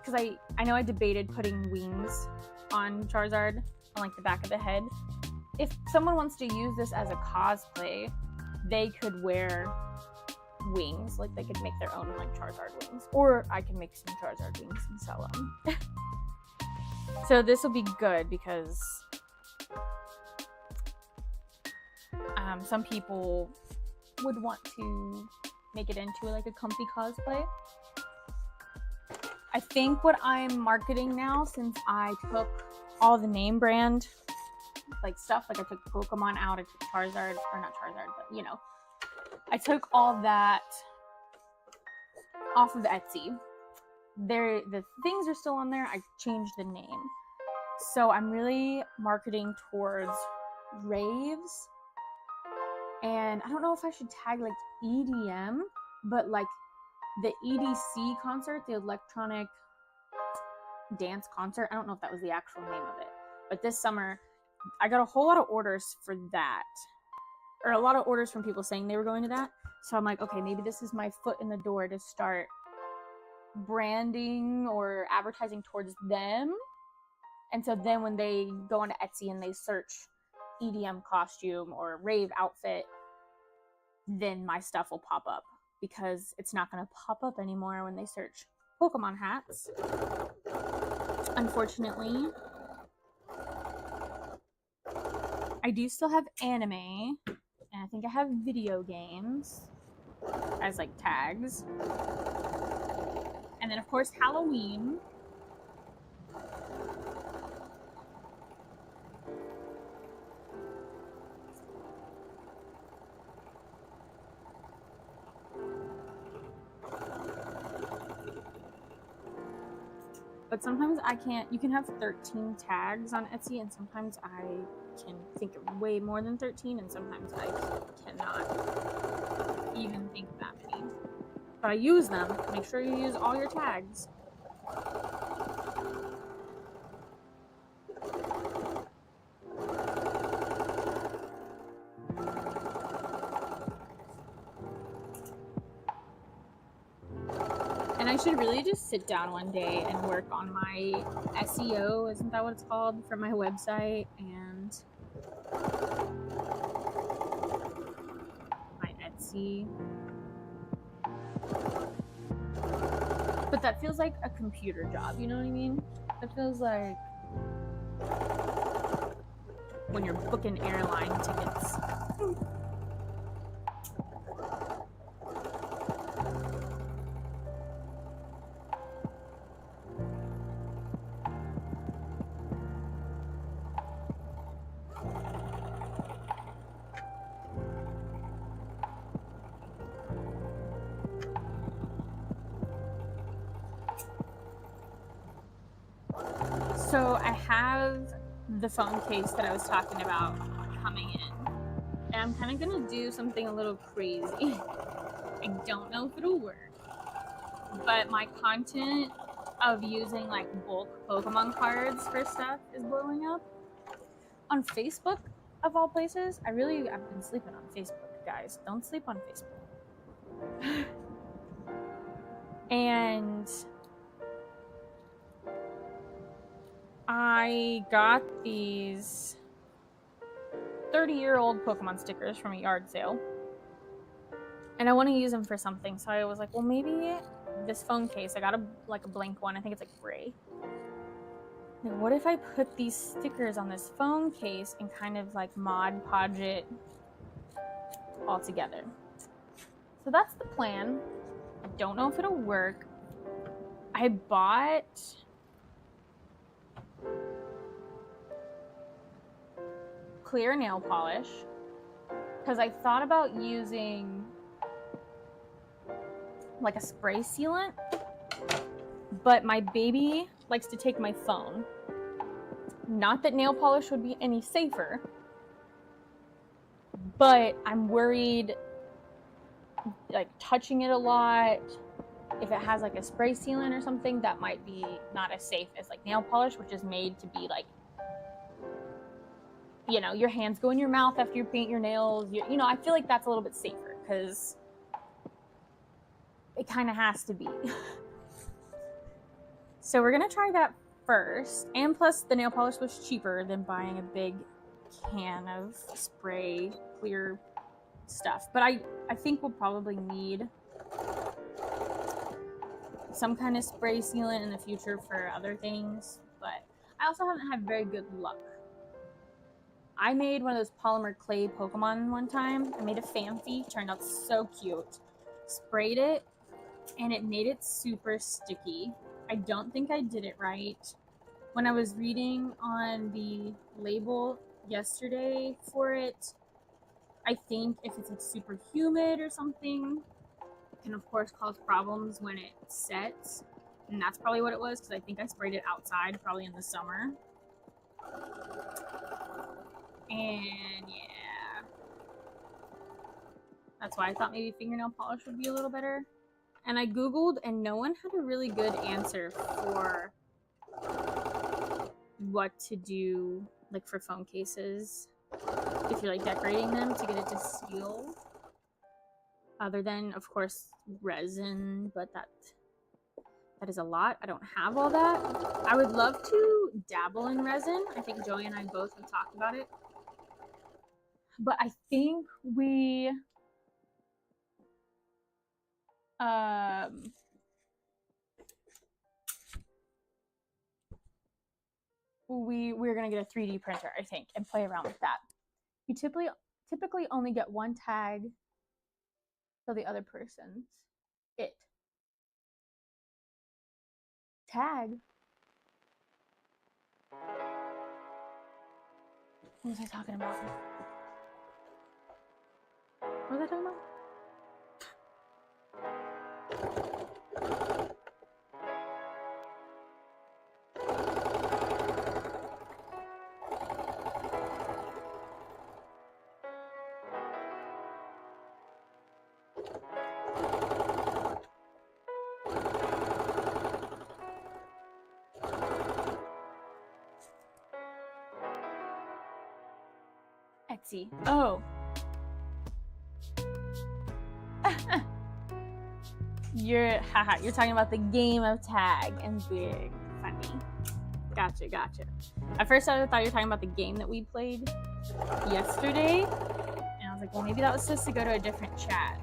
because I know I debated putting wings on Charizard on like the back of the head. If someone wants to use this as a cosplay, they could wear wings. Like they could make their own like Charizard wings, or I can make some Charizard wings and sell them. So this will be good because some people would want to make it into like a comfy cosplay. I think what I'm marketing now, since I took all the name brand like stuff, like I took Pokemon out, I took Charizard, or not Charizard, but you know, I took all that off of Etsy. The things are still on there. I changed the name. So I'm really marketing towards raves. And I don't know if I should tag like EDM, but like the EDC concert, the electronic dance concert. I don't know if that was the actual name of it. But this summer, I got a whole lot of orders for that, or a lot of orders from people saying they were going to that. So I'm like, okay, maybe this is my foot in the door to start branding or advertising towards them. And so then when they go onto Etsy and they search EDM costume or rave outfit, then my stuff will pop up, because it's not going to pop up anymore when they search Pokemon hats, unfortunately. I do still have anime, and I think I have video games as like tags. And then of course Halloween. But sometimes I can't. You can have 13 tags on Etsy, and sometimes I can think of way more than 13, and sometimes I cannot even think of that many. But I use them. Make sure you use all your tags. And I should really just sit down one day and work on my SEO, isn't that what it's called, for my website, and my Etsy. But that feels like a computer job, you know what I mean? That feels like when you're booking airline tickets. So I have the phone case that I was talking about coming in, and I'm kind of gonna do something a little crazy. I don't know if it'll work, but my content of using like bulk Pokemon cards for stuff is blowing up on Facebook, of all places. I've been sleeping on Facebook, guys. Don't sleep on Facebook. And I got these 30-year-old Pokemon stickers from a yard sale, and I want to use them for something. So I was like, well, maybe this phone case, I got a blank one. I think it's like gray. Like, what if I put these stickers on this phone case and kind of like Mod Podge it all together? So that's the plan. I don't know if it'll work. I bought clear nail polish because I thought about using like a spray sealant, but my baby likes to take my phone. Not that nail polish would be any safer, but I'm worried like touching it a lot. If it has like a spray sealant or something, that might be not as safe as like nail polish, which is made to be like, you know, your hands go in your mouth after you paint your nails. You know, I feel like that's a little bit safer because it kind of has to be. So we're gonna try that first, and plus the nail polish was cheaper than buying a big can of spray clear stuff. But I think we'll probably need some kind of spray sealant in the future for other things, but I also haven't had very good luck. I made one of those polymer clay Pokemon one time. I made a Phanpy, turned out so cute. Sprayed it, and it made it super sticky. I don't think I did it right. When I was reading on the label yesterday for it, I think if it's like super humid or something, it can of course cause problems when it sets. And that's probably what it was, because I think I sprayed it outside, probably in the summer. And yeah, that's why I thought maybe fingernail polish would be a little better. And I Googled, and no one had a really good answer for what to do like for phone cases, if you're like decorating them, to get it to seal. Other than, of course, resin, but that is a lot. I don't have all that. I would love to dabble in resin. I think Joey and I both have talked about it. But I think we're gonna get a 3D printer, I think, and play around with that. You typically only get one tag for the other person's it. Tag? What was I talking about? What was I talking about? Etsy. Oh. You're talking about the game of tag and being funny. Gotcha. At first I thought you were talking about the game that we played yesterday. And I was like, well, maybe that was supposed to go to a different chat.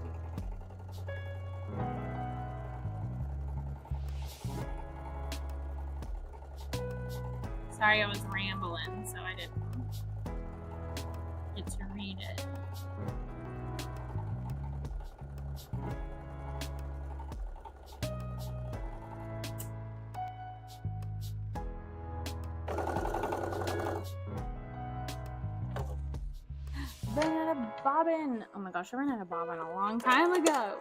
Sorry, I was rambling, so I didn't get to read it. Ran out of bobbin. Oh my gosh, I ran out of bobbin a long time ago.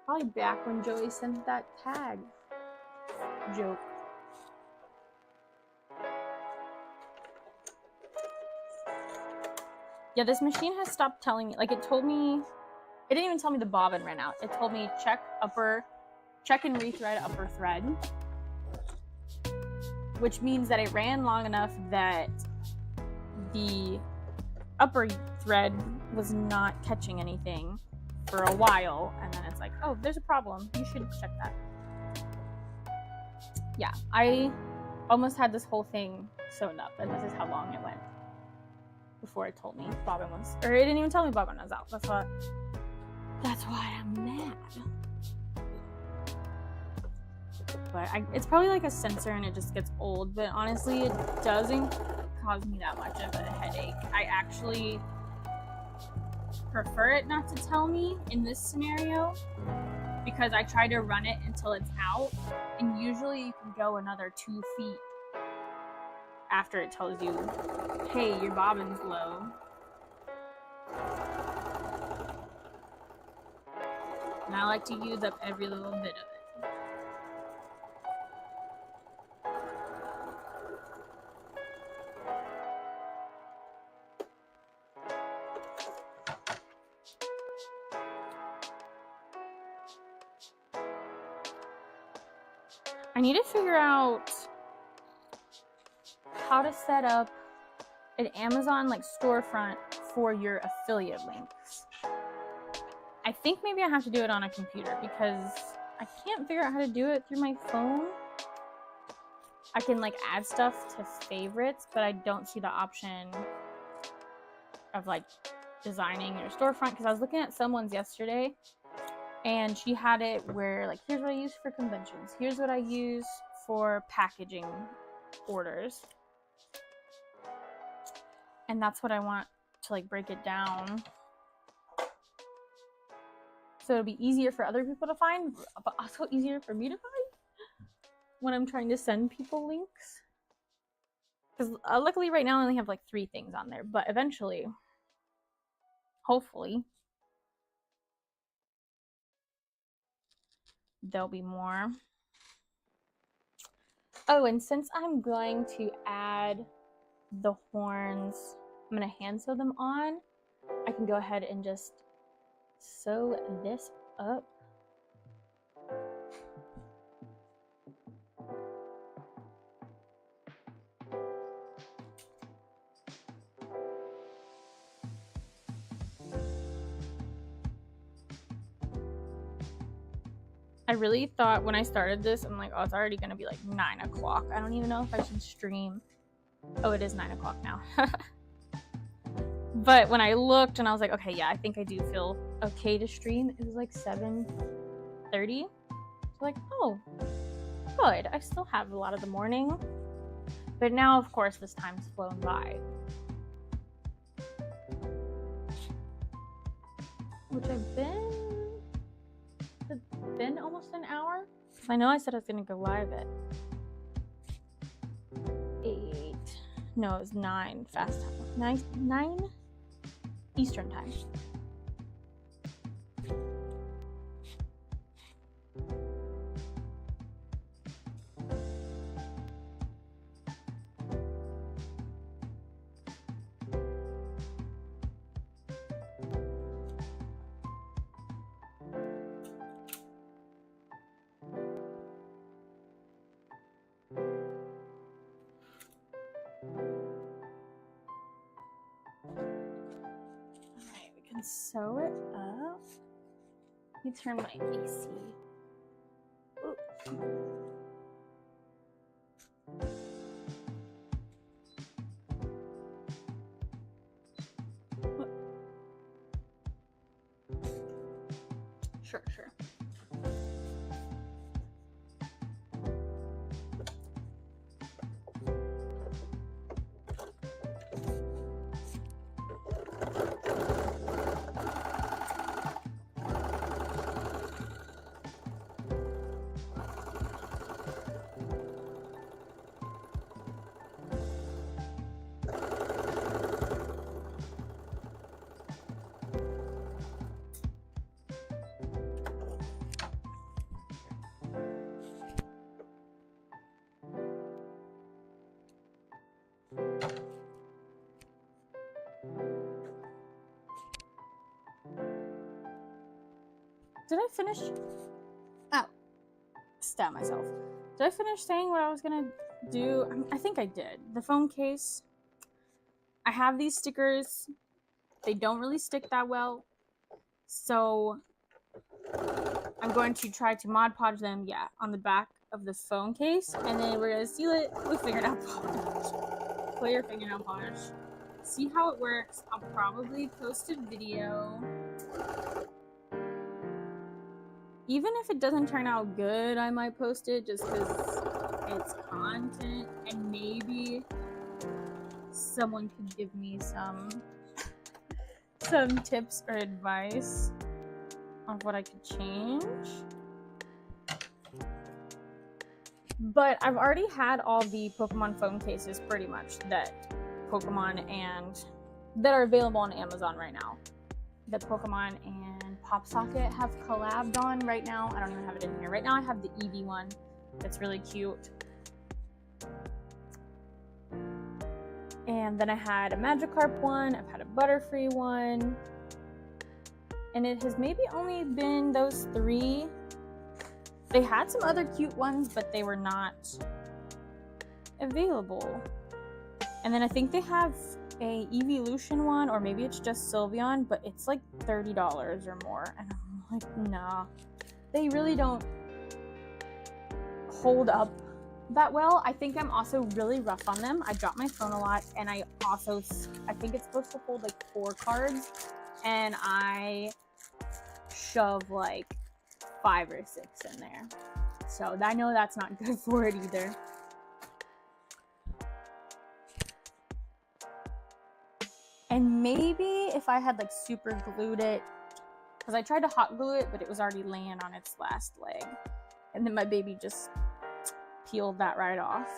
Probably back when Joey sent that tag joke. Yeah, this machine has stopped telling me. Like, it told me, it didn't even tell me the bobbin ran out. It told me check and rethread upper thread, which means that it ran long enough that the upper thread was not catching anything for a while, and then it's like, oh, there's a problem, you should check that. Yeah, I almost had this whole thing sewn up, and this is how long it went before it told me bobbin was, or it didn't even tell me bobbin was out. That's why I'm mad. But it's probably like a sensor and it just gets old, but honestly it doesn't cause me that much of a headache. I actually prefer it not to tell me in this scenario, because I try to run it until it's out, and usually you can go another 2 feet after it tells you, hey, your bobbin's low. And I like to use up every little bit of it. I need to figure out how to set up an Amazon like storefront for your affiliate links. I think maybe I have to do it on a computer because I can't figure out how to do it through my phone. I can like add stuff to favorites, but I don't see the option of like designing your storefront, because I was looking at someone's yesterday and she had it where like, here's what I use for conventions, here's what I use for packaging orders, and that's what I want to like break it down so it'll be easier for other people to find, but also easier for me to find when I'm trying to send people links. Because luckily right now I only have like 3 things on there, but eventually, hopefully, there'll be more. Oh, and since I'm going to add the horns, I'm going to hand sew them on, I can go ahead and just sew this up. I really thought when I started this, I'm like, oh, it's already gonna be like 9 o'clock. I don't even know if I should stream. Oh, it is 9 o'clock now. But when I looked and I was like, okay, yeah, I think I do feel okay to stream. It was like 7:30. So like, oh, good. I still have a lot of the morning. But now, of course, this time's flown by. Which it's been almost an hour. I know I said I was gonna go live at 8. No, it was 9 fast time. 9 Eastern time. Alright, we can sew it up. Let me turn my AC. Oops. Sure. Did I finish? Oh, stab myself. Did I finish saying what I was gonna do? I think I did. The phone case. I have these stickers. They don't really stick that well. So I'm going to try to Mod Podge them, yeah, on the back of the phone case. And then we're gonna seal it with fingernail polish. Clear fingernail polish. See how it works. I'll probably post a video. Even if it doesn't turn out good, I might post it just because it's content and maybe someone could give me some tips or advice on what I could change. But I've already had all the Pokemon phone cases pretty much that Pokemon and that are available on Amazon right now. That Pokemon and PopSocket have collabed on right now. I don't even have it in here. Right now I have the Eevee one that's really cute. And then I had a Magikarp one. I've had a Butterfree one. And it has maybe only been those 3. They had some other cute ones, but they were not available. And then I think they have a Evolution one, or maybe it's just Sylveon, but it's like $30 or more. And I'm like, nah. They really don't hold up that well. I think I'm also really rough on them. I drop my phone a lot, and I think it's supposed to hold like 4 cards, and I shove like 5 or 6 in there. So I know that's not good for it either. And maybe if I had like super glued it, because I tried to hot glue it, but it was already laying on its last leg. And then my baby just peeled that right off.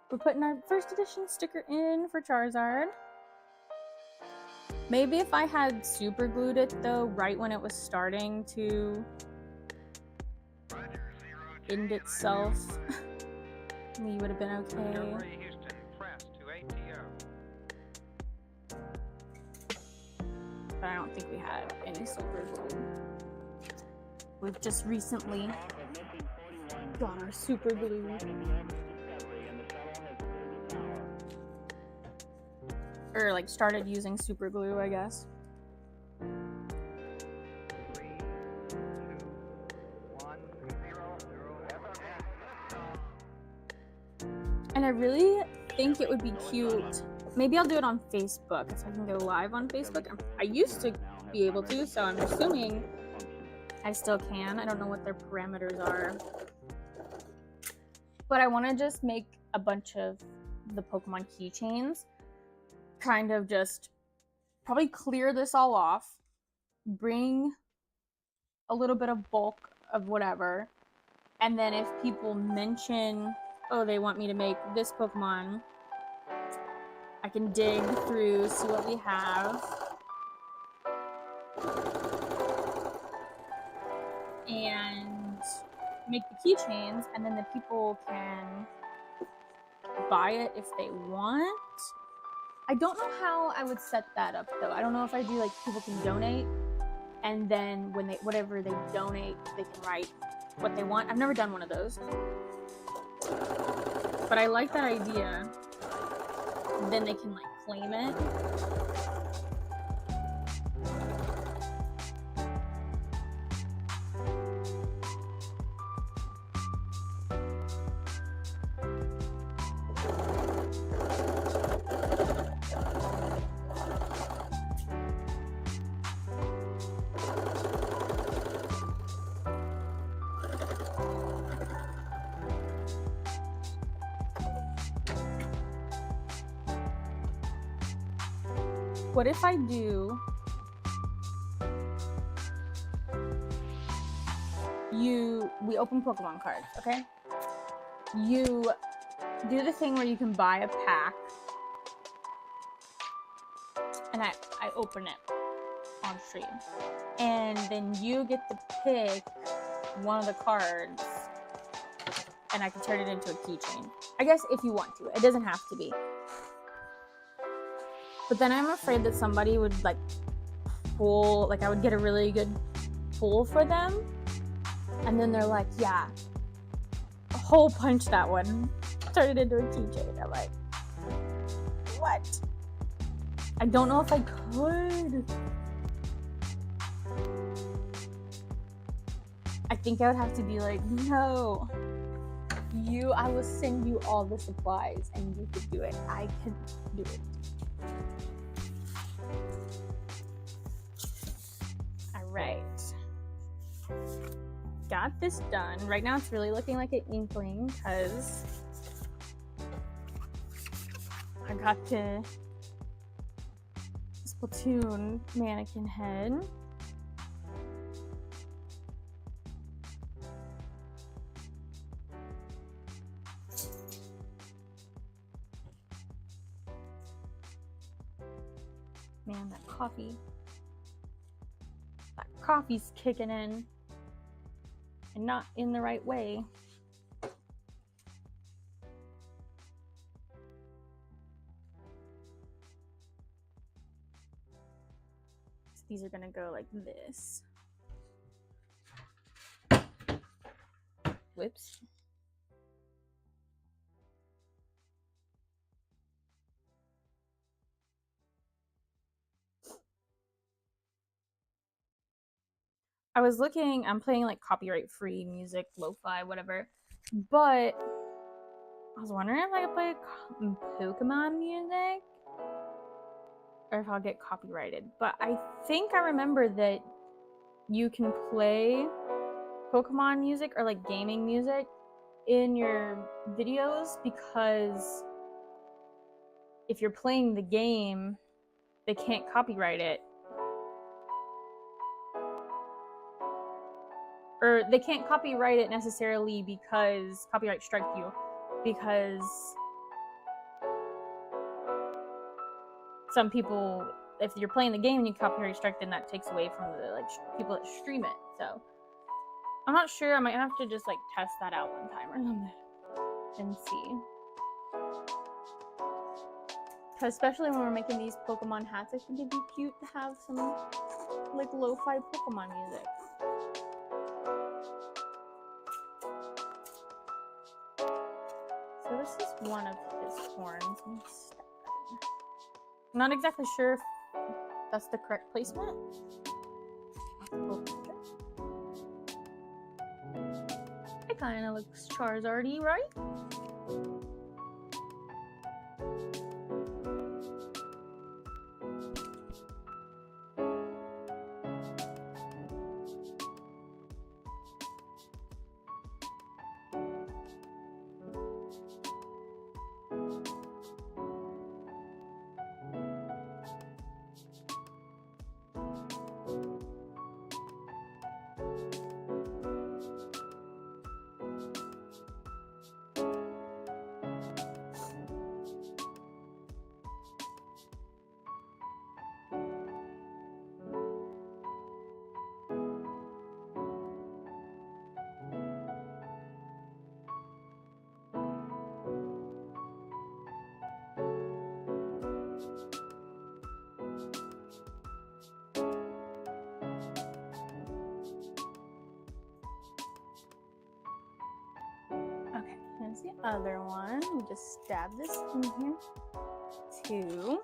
We're putting our first edition sticker in for Charizard. Maybe if I had super glued it though, right when it was starting to end itself, we would have been okay. But I don't think we had any super glue. We've just recently got our super glue. Or like started using super glue, I guess. And I really think it would be cute. Maybe I'll do it on Facebook if I can go live on Facebook. I used to be able to, so I'm assuming I still can. I don't know what their parameters are. But I want to just make a bunch of the Pokemon keychains. Kind of just probably clear this all off. Bring a little bit of bulk of whatever. And then if people mention, oh, they want me to make this Pokemon, I can dig through, see what we have. And make the keychains, and then the people can buy it if they want. I don't know how I would set that up though. I don't know if I do like people can donate, and then when they whatever they donate, they can write what they want. I've never done one of those, but I like that idea. Then they can like claim it. What if I do we open Pokemon cards, okay? You do the thing where you can buy a pack, and I open it on stream, and then you get to pick one of the cards, and I can turn it into a keychain. I guess if you want to. It doesn't have to be. But then I'm afraid that somebody would like pull, like I would get a really good pull for them. And then they're like, yeah, hole punch that one, turn it into a keychain. I'm like, what? I don't know if I could. I think I would have to be like, no, I will send you all the supplies and you could do it. I can do it. Right. Got this done. Right now it's really looking like an inkling because I got the Splatoon mannequin head. Man, that coffee's kicking in and not in the right way. So these are gonna go like this. Whoops. I was looking, I'm playing like copyright-free music, lo-fi, whatever, but I was wondering if I could play Pokemon music or if I'll get copyrighted. But I think I remember that you can play Pokemon music or like gaming music in your videos because if you're playing the game, they can't copyright it. Or they can't copyright it necessarily because copyright strike you, because some people, if you're playing the game and you copyright strike, then that takes away from the like people that stream it. So I'm not sure. I might have to just like test that out one time or something and see. Because especially when we're making these Pokemon hats, I think it'd be cute to have some like lo-fi Pokemon music. So this is one of his horns. I'm not exactly sure if that's the correct placement. It kind of looks Charizard-y, right? other one. We just stab this in here. 2.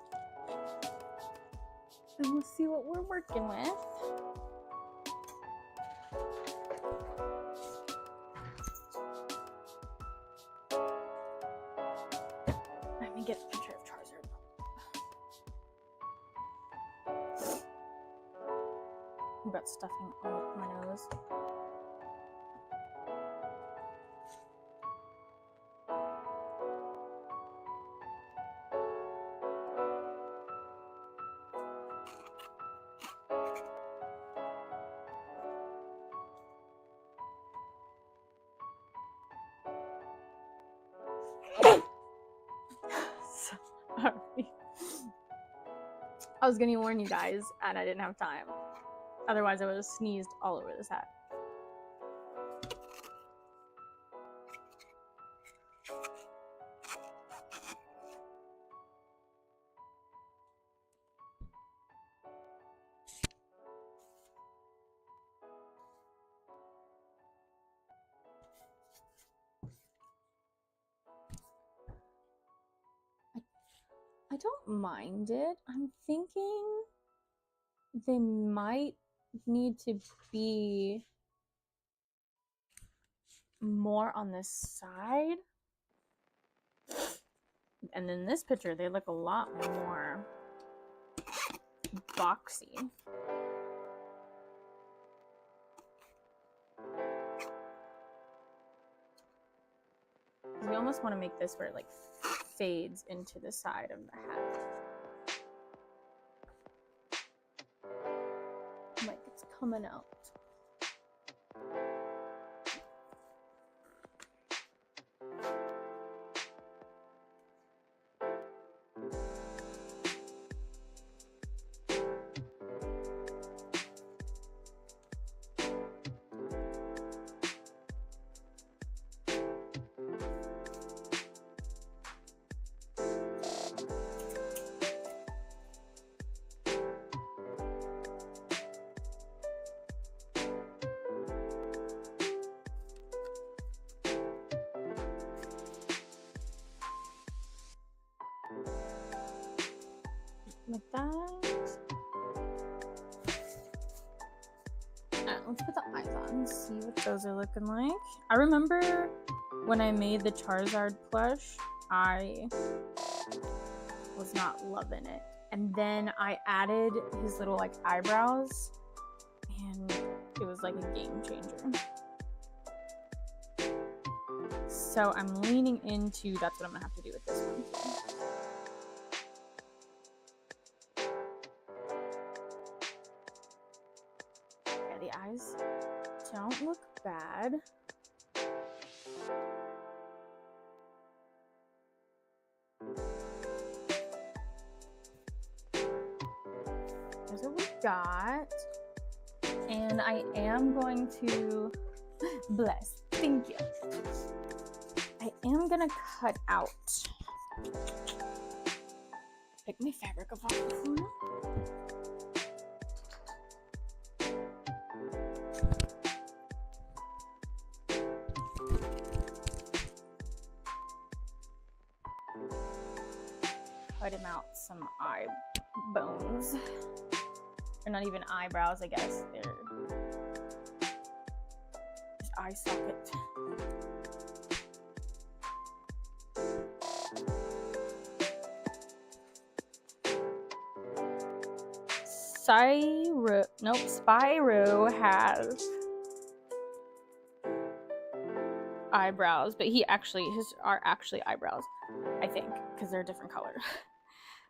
And we'll see what we're working with. Let me get a picture of Charizard. I've got stuffing all up my nose. Sorry. I was gonna warn you guys, and I didn't have time. Otherwise, I would have sneezed all over this hat. I don't mind it. I'm thinking they might need to be more on this side. And in this picture, they look a lot more boxy. We almost want to make this where it like fades into the side of the hat. Like it's coming out. Like that. Let's put the eyes on and see what those are looking like. I remember when I made the Charizard plush, I was not loving it. And then I added his little like eyebrows and it was like a game changer. So I'm leaning into that's what I'm gonna have to do with this one too. The eyes don't look bad. Here's what we got. And I am going to bless. Thank you. I am gonna cut out. Pick my fabric off the floor. Cut him out some eye bones. Or not even eyebrows, I guess. They're just eye socket. Spyro has eyebrows, but his are actually eyebrows, I think, because they're a different color.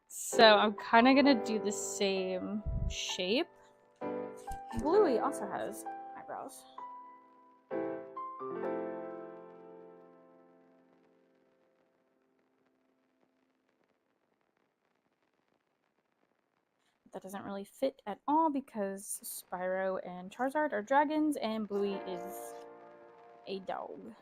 So I'm kind of gonna do the same shape. Bluey also has eyebrows. That doesn't really fit at all because Spyro and Charizard are dragons and Bluey is a dog.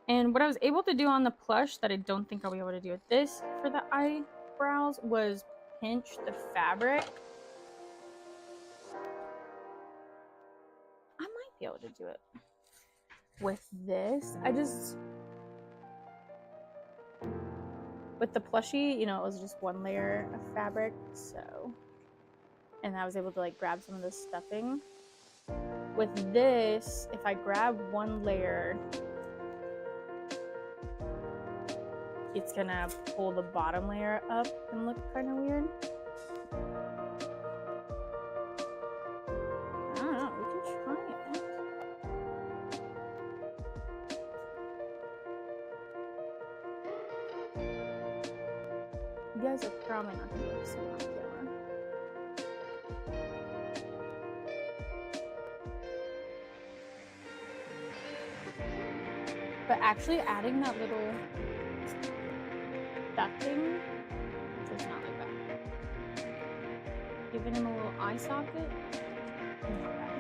And what I was able to do on the plush that I don't think I'll be able to do with this for the eyebrows was pinch the fabric. I might be able to do it with this. With the plushie, you know, it was just one layer of fabric, so, and I was able to like grab some of the stuffing. With this, if I grab one layer, it's gonna pull the bottom layer up and look kind of weird. I don't know, we can try it. You guys are probably not gonna be able to see it on camera. But actually adding that little thing does not look bad. Giving him a little eye socket, not bad.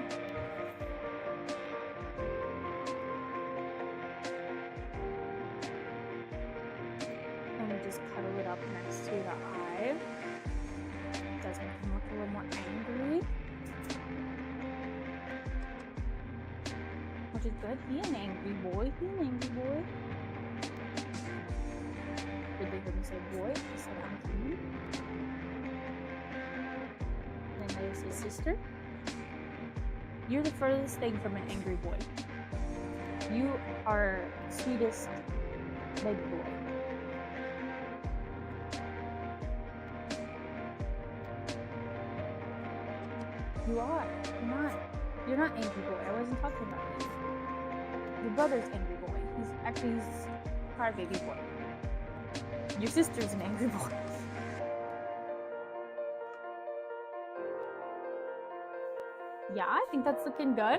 And we just cuddle it up next to the eye. It does make him look a little more angry. Which is good. He an angry boy. He an angry boy. Did they hear me say boy? I said angry. And then there's his sister. You're the furthest thing from an angry boy. You are sweetest baby boy. You are. You're not angry boy. I wasn't talking about you. Your brother's angry boy. He's a crybaby boy. Your sister's an angry boy. Yeah, I think that's looking good.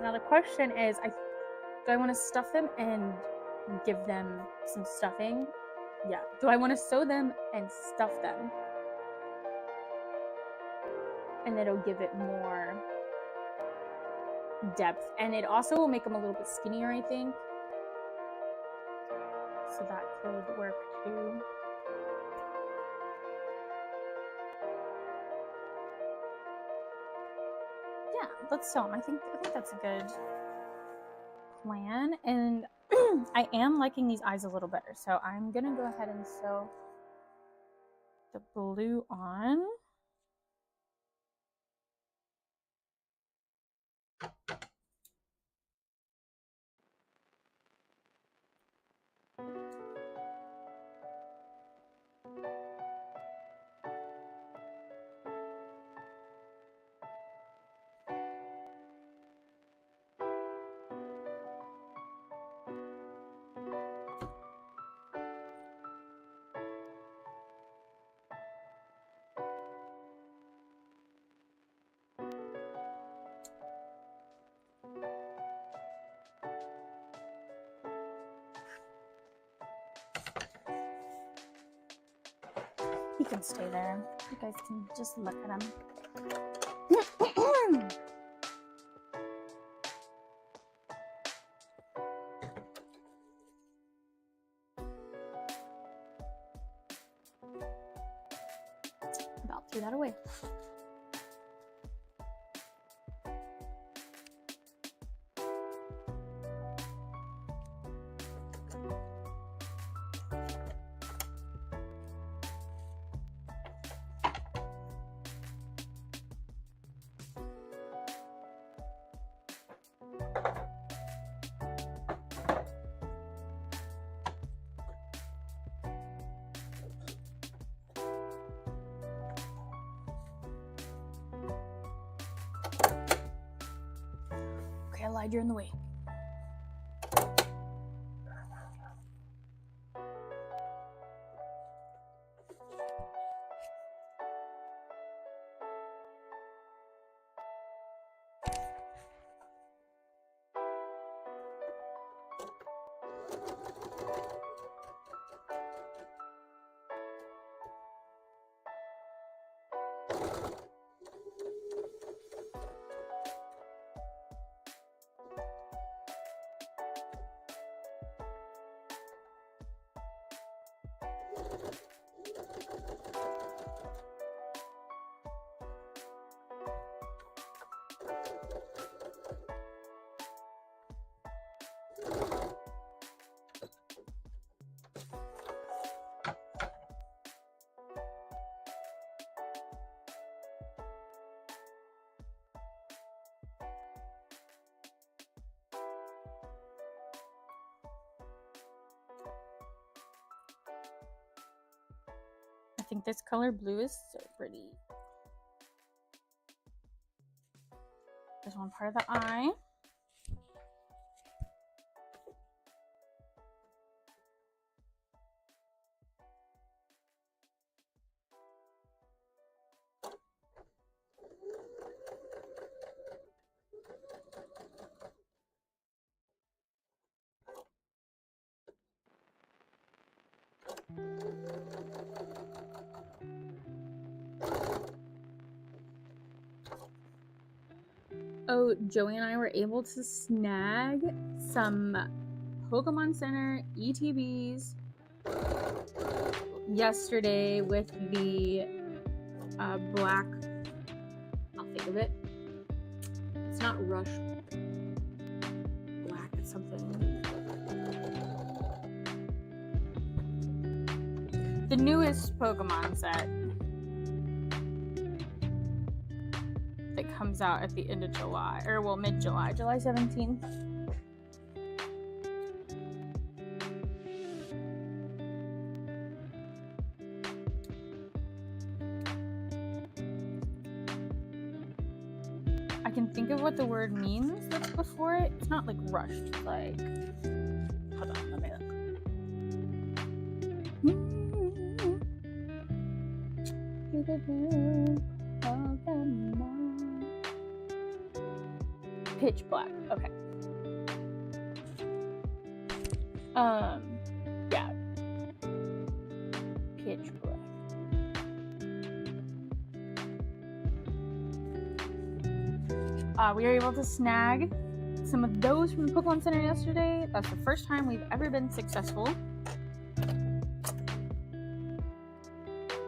Now the question is, do I want to stuff them and give them some stuffing? Yeah. Do I want to sew them and stuff them? And it'll give it more depth. And it also will make them a little bit skinnier, I think. So that could work too. Yeah, let's sew them. I think that's a good plan. And I am liking these eyes a little better. So I'm gonna go ahead and sew the blue on. He can stay there. You guys can just look at him. About threw that away. Okay, I lied, you're in the way. think this color blue is so pretty. There's one part of the eye. Oh, Joey and I were able to snag some Pokemon Center ETBs yesterday with the black, I'll think of it. It's not Rush Black, it's something. The newest Pokemon set that comes out at the end of July, or well, mid-July, July 17th. I can think of what the word means that's before it. It's not like rushed, like, hold on, let me look. Pitch black. Okay. Yeah. Pitch black. We were able to snag some of those from the Pokemon Center yesterday. That's the first time we've ever been successful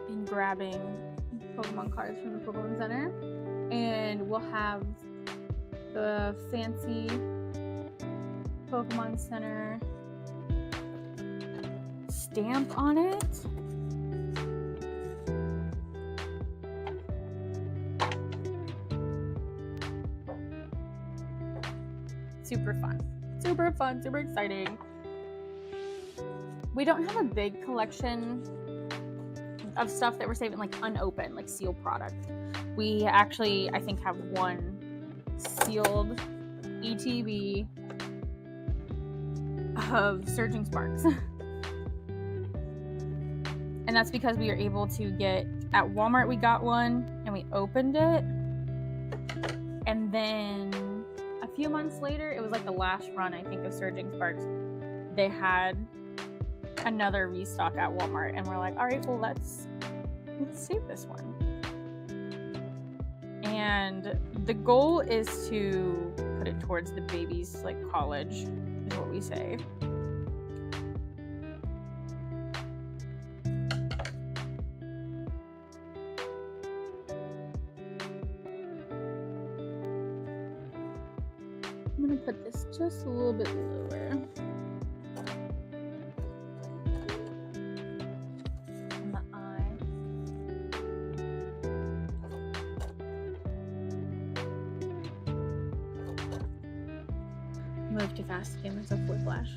in grabbing Pokemon cards from the Pokemon Center. And we'll have the fancy Pokemon Center stamp on it. Super fun, super exciting. We don't have a big collection of stuff that we're saving, like unopened, like sealed product. We actually, I think, have one sealed ETB of Surging Sparks. And that's because we were able to get, at Walmart we got one and we opened it, and then a few months later, it was like the last run, I think, of Surging Sparks, they had another restock at Walmart, and we're like, all right, well, let's save this one. And the goal is to put it towards the baby's like college, is what we say. I'm gonna put this just a little bit lower. On the eye. Move too fast, gave myself whiplash.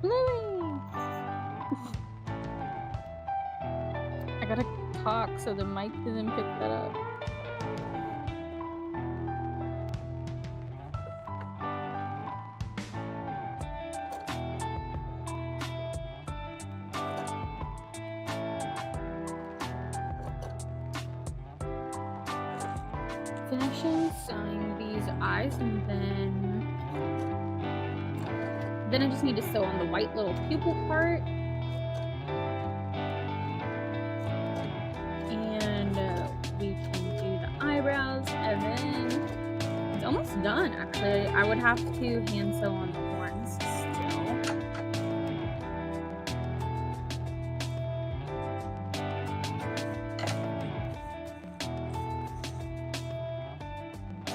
Bluey! I gotta talk so the mic doesn't pick that up. finishing sewing these eyes, and then I just need to sew on the white little pupil part. And we can do the eyebrows, and then it's almost done, actually. I would have to hand sew on the horns still.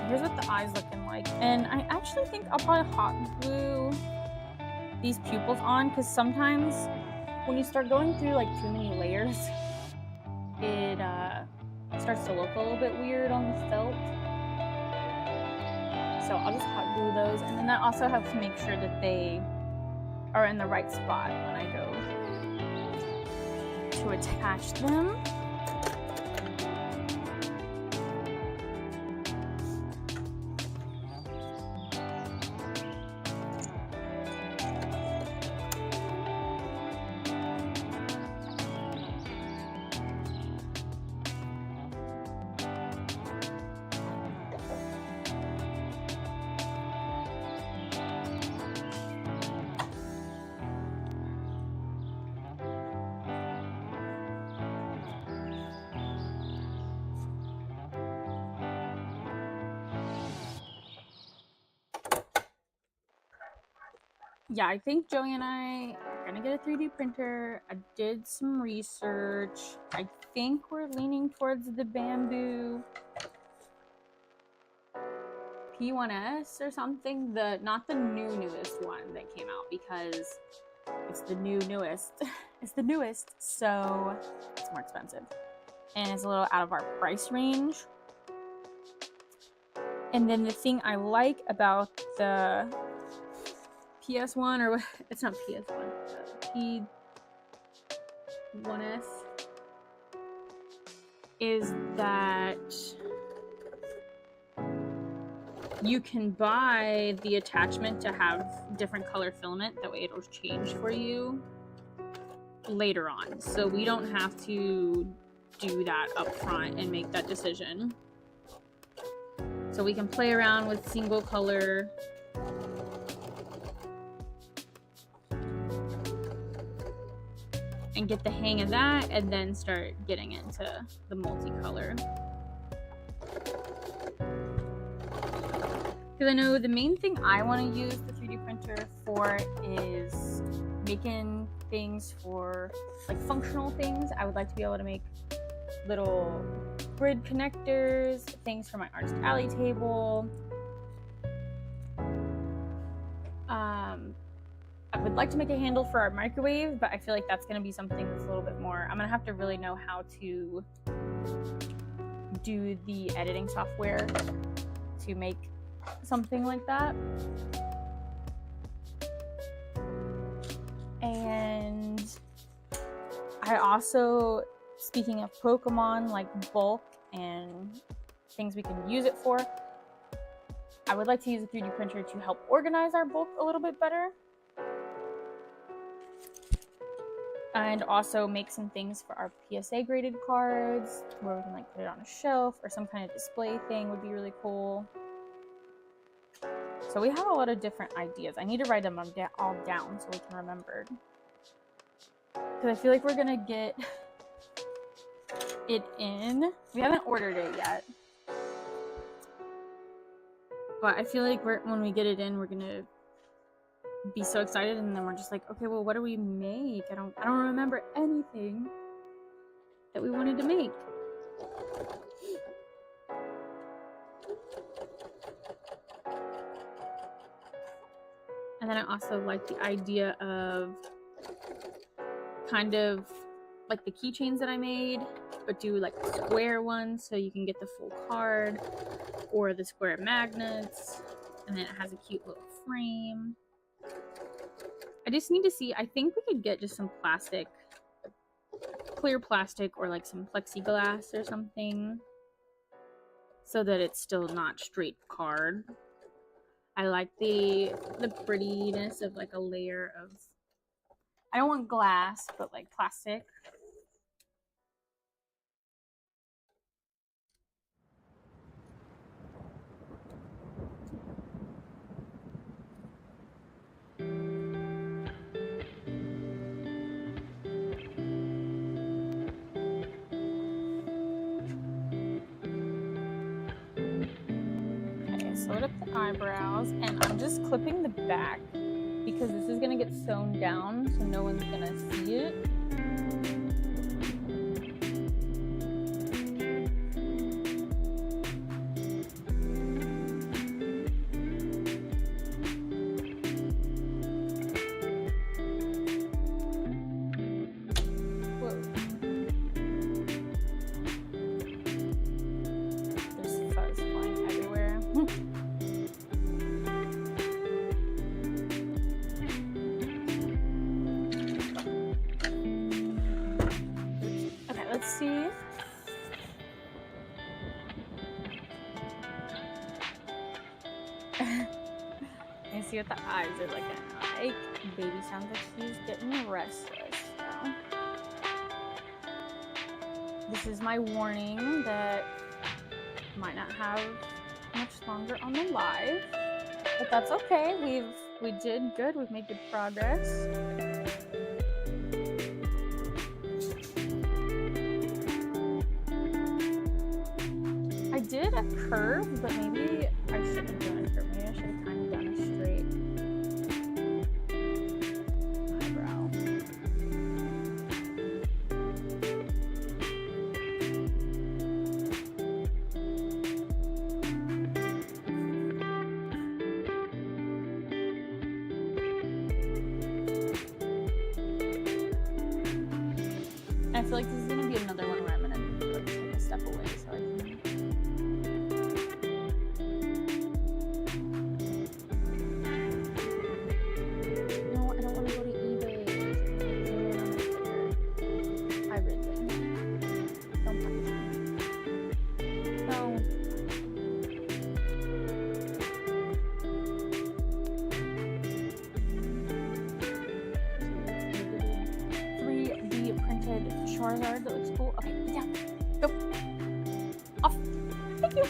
Here's what the eye's looking like. And I actually think I'll probably hot glue these pupils on, because sometimes when you start going through like too many layers, it starts to look a little bit weird on the felt. So I'll just hot glue those, and then I also have to make sure that they are in the right spot when I go to attach them. Yeah, I think Joey and I are gonna get a 3D printer. I did some research. I think we're leaning towards the bamboo P1S or something. Not the newest one that came out, because it's the newest. It's the newest, so it's more expensive. And it's a little out of our price range. And then the thing I like about the PS1, or it's not PS1, P1S, is that you can buy the attachment to have different color filament. That way it'll change for you later on. So we don't have to do that up front and make that decision. So we can play around with single color and get the hang of that, and then start getting into the multicolor. Because I know the main thing I want to use the 3D printer for is making things for like functional things. I would like to be able to make little grid connectors, things for my Artist Alley table. I would like to make a handle for our microwave, but I feel like that's going to be something that's a little bit more, I'm going to have to really know how to do the editing software to make something like that. And I also, speaking of Pokemon, like bulk and things we can use it for, I would like to use a 3D printer to help organize our bulk a little bit better. And also make some things for our PSA graded cards, where we can like put it on a shelf, or some kind of display thing would be really cool. So we have a lot of different ideas. I need to write them all down so we can remember. Because I feel like we're gonna get it in. We haven't ordered it yet, but I feel like when we get it in, we're gonna be so excited, and then we're just like, okay, well, what do we make? I don't remember anything that we wanted to make. And then I also like the idea of kind of like the keychains that I made, but do like square ones so you can get the full card, or the square magnets, and then it has a cute little frame. I just need to see, I think we could get just some plastic, clear plastic, or like some plexiglass or something, so that it's still not straight card. I like the prettiness of like a layer of, I don't want glass, but like plastic. sewed up the eyebrows, and I'm just clipping the back because this is gonna get sewn down, so no one's gonna see it. See, you see what the eyes are looking like. Baby sounds like he's getting restless. So. This is my warning that might not have much longer on the live, but that's okay. We did good. We've made good progress. I did a curve, but maybe I shouldn't have done a curve. Maybe I should have kind of done a straight eyebrow. I feel like this is going to be another one where I'm going to take a step away so I can... Charizard that looks cool. Okay, yeah, go. Off. Thank you.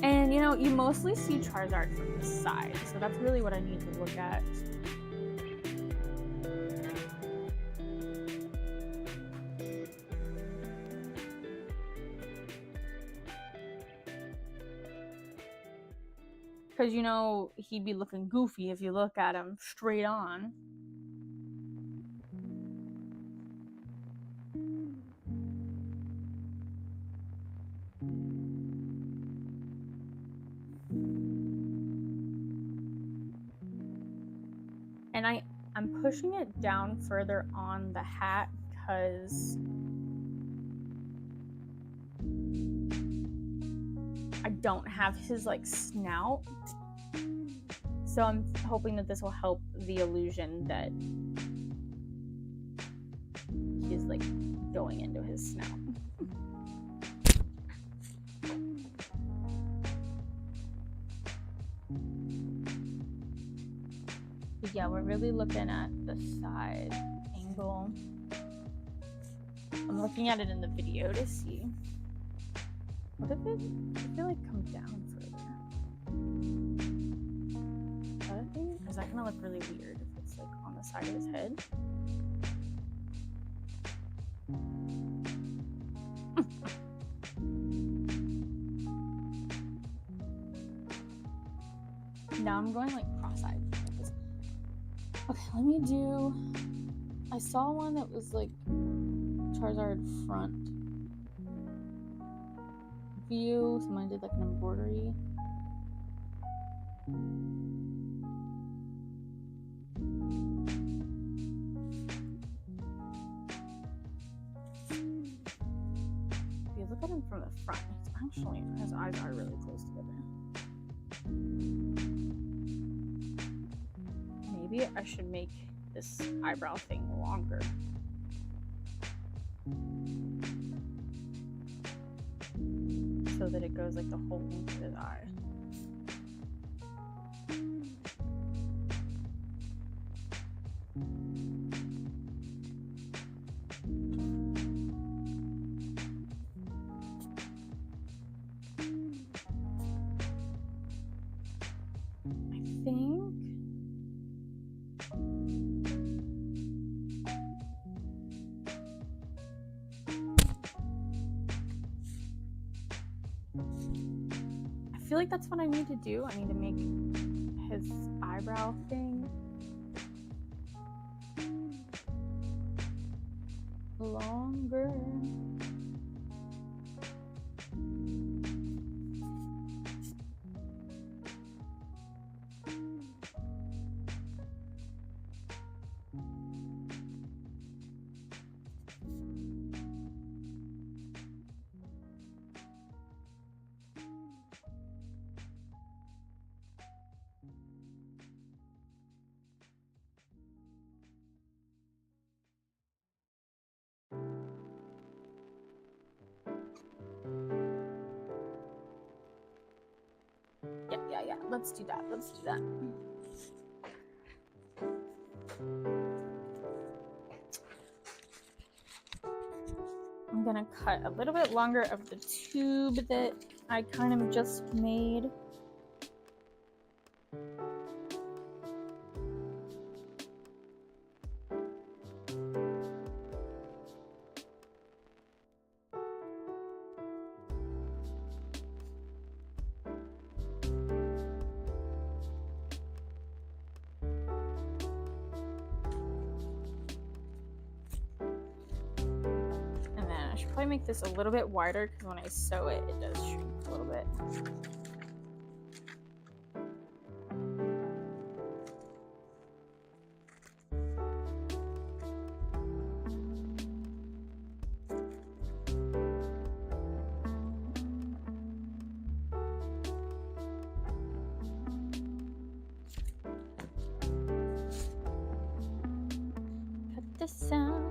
And you know, you mostly see Charizard from the side, so that's really what I need to look at. Because, you know, he'd be looking goofy if you look at him straight on. And I'm pushing it down further on the hat because I don't have his like snout, so I'm hoping that this will help the illusion that he's like going into his snout. But yeah, we're really looking at the side angle. I'm looking at it in the video to see. What if it, I feel like, comes down further? Is that a thing? Is that gonna look really weird if it's like on the side of his head? Now I'm going like cross-eyed. Okay, let me do... I saw one that was like Charizard front view. Someone did like an embroidery. If you look at him from the front, it's actually, his eyes are really close together. Maybe I should make this eyebrow thing longer. So that it goes like the whole length of his eye. I think feel like that's what I need to do. I need to make his eyebrow thing longer. Yeah. Let's do that. I'm gonna cut a little bit longer of the tube that I kind of just made. Probably make this a little bit wider because when I sew it, it does shrink a little bit. Cut this out.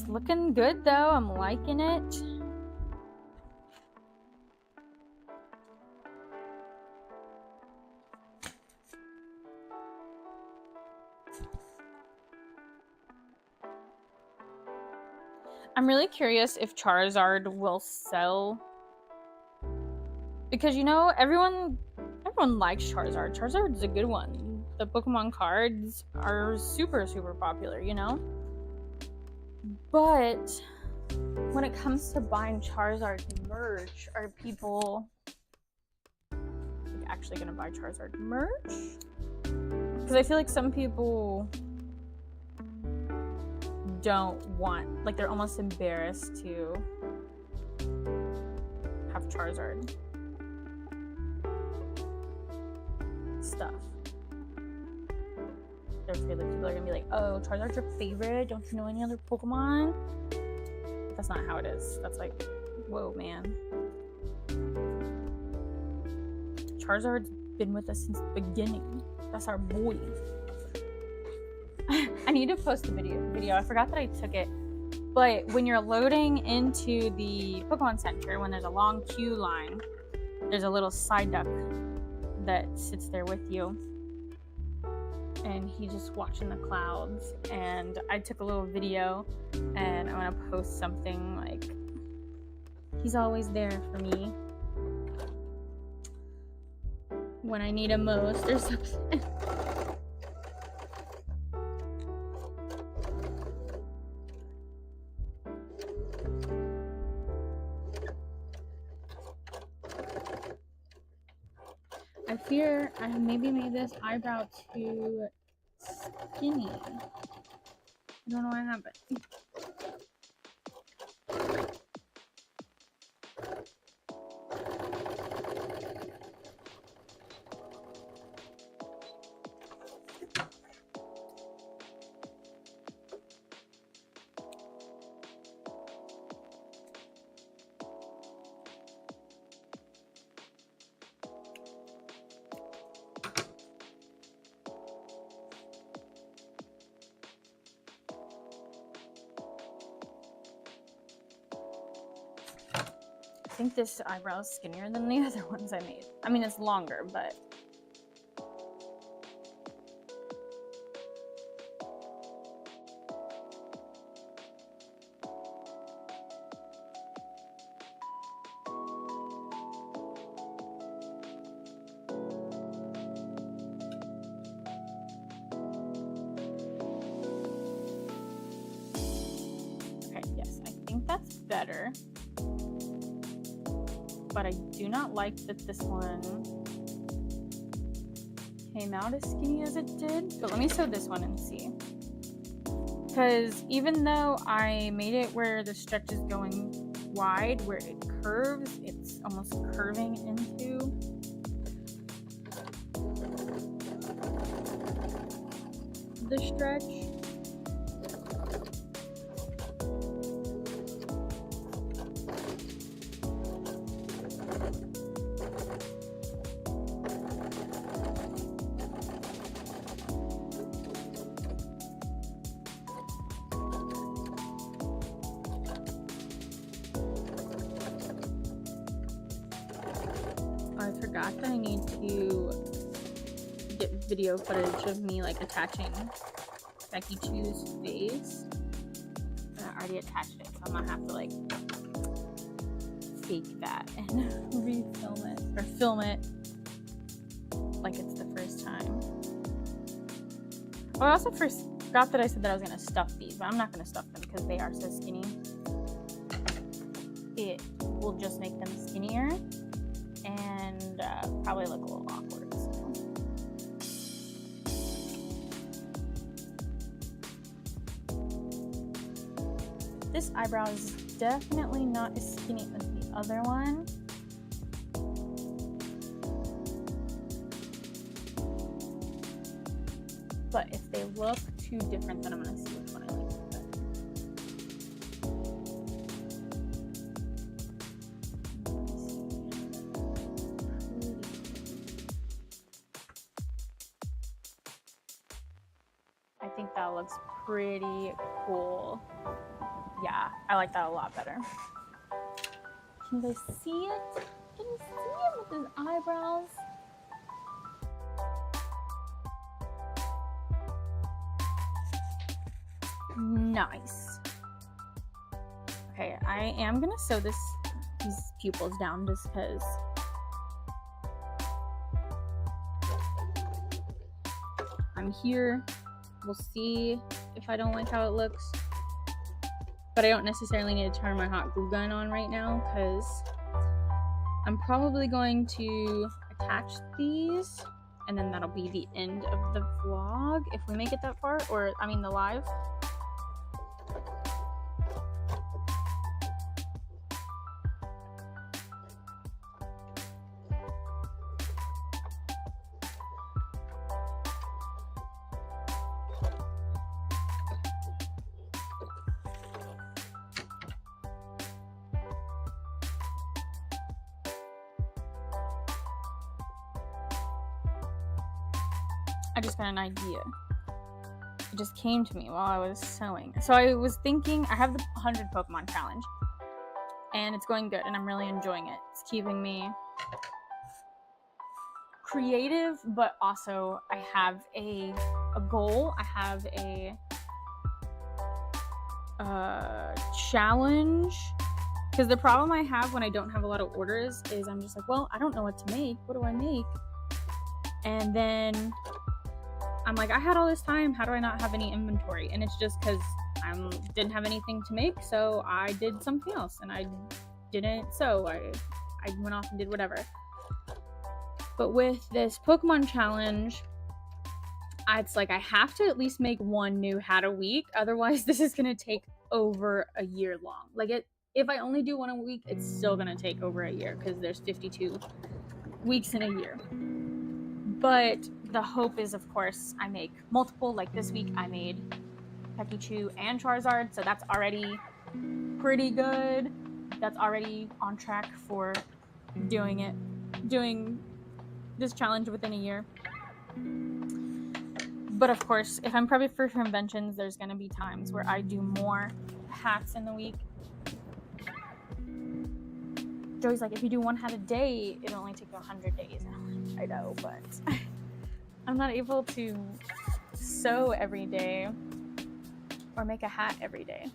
Looking good though, I'm liking it. I'm really curious if Charizard will sell, because you know everyone likes Charizard. Charizard's a good one. The Pokemon cards are super popular, you know? But when it comes to buying Charizard merch, are people actually gonna buy Charizard merch? Because I feel like some people don't want, like they're almost embarrassed to have Charizard stuff. They're afraid that people are gonna be like, oh, Charizard's your favorite, don't you know any other Pokemon? But that's not how it is. That's like, whoa, man. Charizard's been with us since the beginning. That's our boy. I need to post a video. I forgot that I took it. But when you're loading into the Pokemon Center, when there's a long queue line, there's a little Psyduck that sits there with you. And he's just watching the clouds. And I took a little video, and I'm gonna post something like, he's always there for me when I need him most or something. I fear I maybe made this eyebrow too skinny. I don't know what happened. I think this eyebrow is skinnier than the other ones I made. I mean, it's longer, but okay, that's better. But I do not like that this one came out as skinny as it did. But let me sew this one and see. Because even though I made it where the stretch is going wide, where it curves, it's almost curving into the stretch. I forgot that I need to get video footage of me like attaching Becky Chu's face. I already attached it, so I'm gonna have to like fake that and refilm it or film it like it's the first time. Oh, I also forgot that I said that I was gonna stuff these, but I'm not gonna stuff them because they are so skinny. It will just make them skinnier and probably look a little awkward. So. This eyebrow is definitely not as skinny as the other one. But if they look too different, then I'm gonna see which one I like better. I think that looks pretty cool. Yeah, I like that a lot better. Can you guys see it? Can you see it with his eyebrows? Nice. Okay, I am gonna sew these pupils down just because I'm here. We'll see if I don't like how it looks. But I don't necessarily need to turn my hot glue gun on right now because I'm probably going to attach these and then that'll be the end of the vlog if we make it that far, or I mean the live. I just got an idea. It just came to me while I was sewing. So I was thinking, I have the 100 Pokemon challenge and it's going good and I'm really enjoying it. It's keeping me creative, but also I have a goal. I have a challenge. Because the problem I have when I don't have a lot of orders is I'm just like, well, I don't know what to make. What do I make? And then I'm like, I had all this time. How do I not have any inventory? And it's just because I didn't have anything to make, so I did something else. And I didn't sew. I went off and did whatever. But with this Pokemon challenge, it's like I have to at least make one new hat a week. Otherwise, this is going to take over a year long. Like, if I only do one a week, it's still going to take over a year because there's 52 weeks in a year. But the hope is, of course, I make multiple. Like this week, I made Pikachu and Charizard, so that's already pretty good. That's already on track for doing this challenge within a year. But of course, if I'm prepping for conventions, there's going to be times where I do more hats in the week. Joey's like, if you do one hat a day, it'll only take you 100 days. And I'm like, I know, but I'm not able to sew every day or make a hat every day.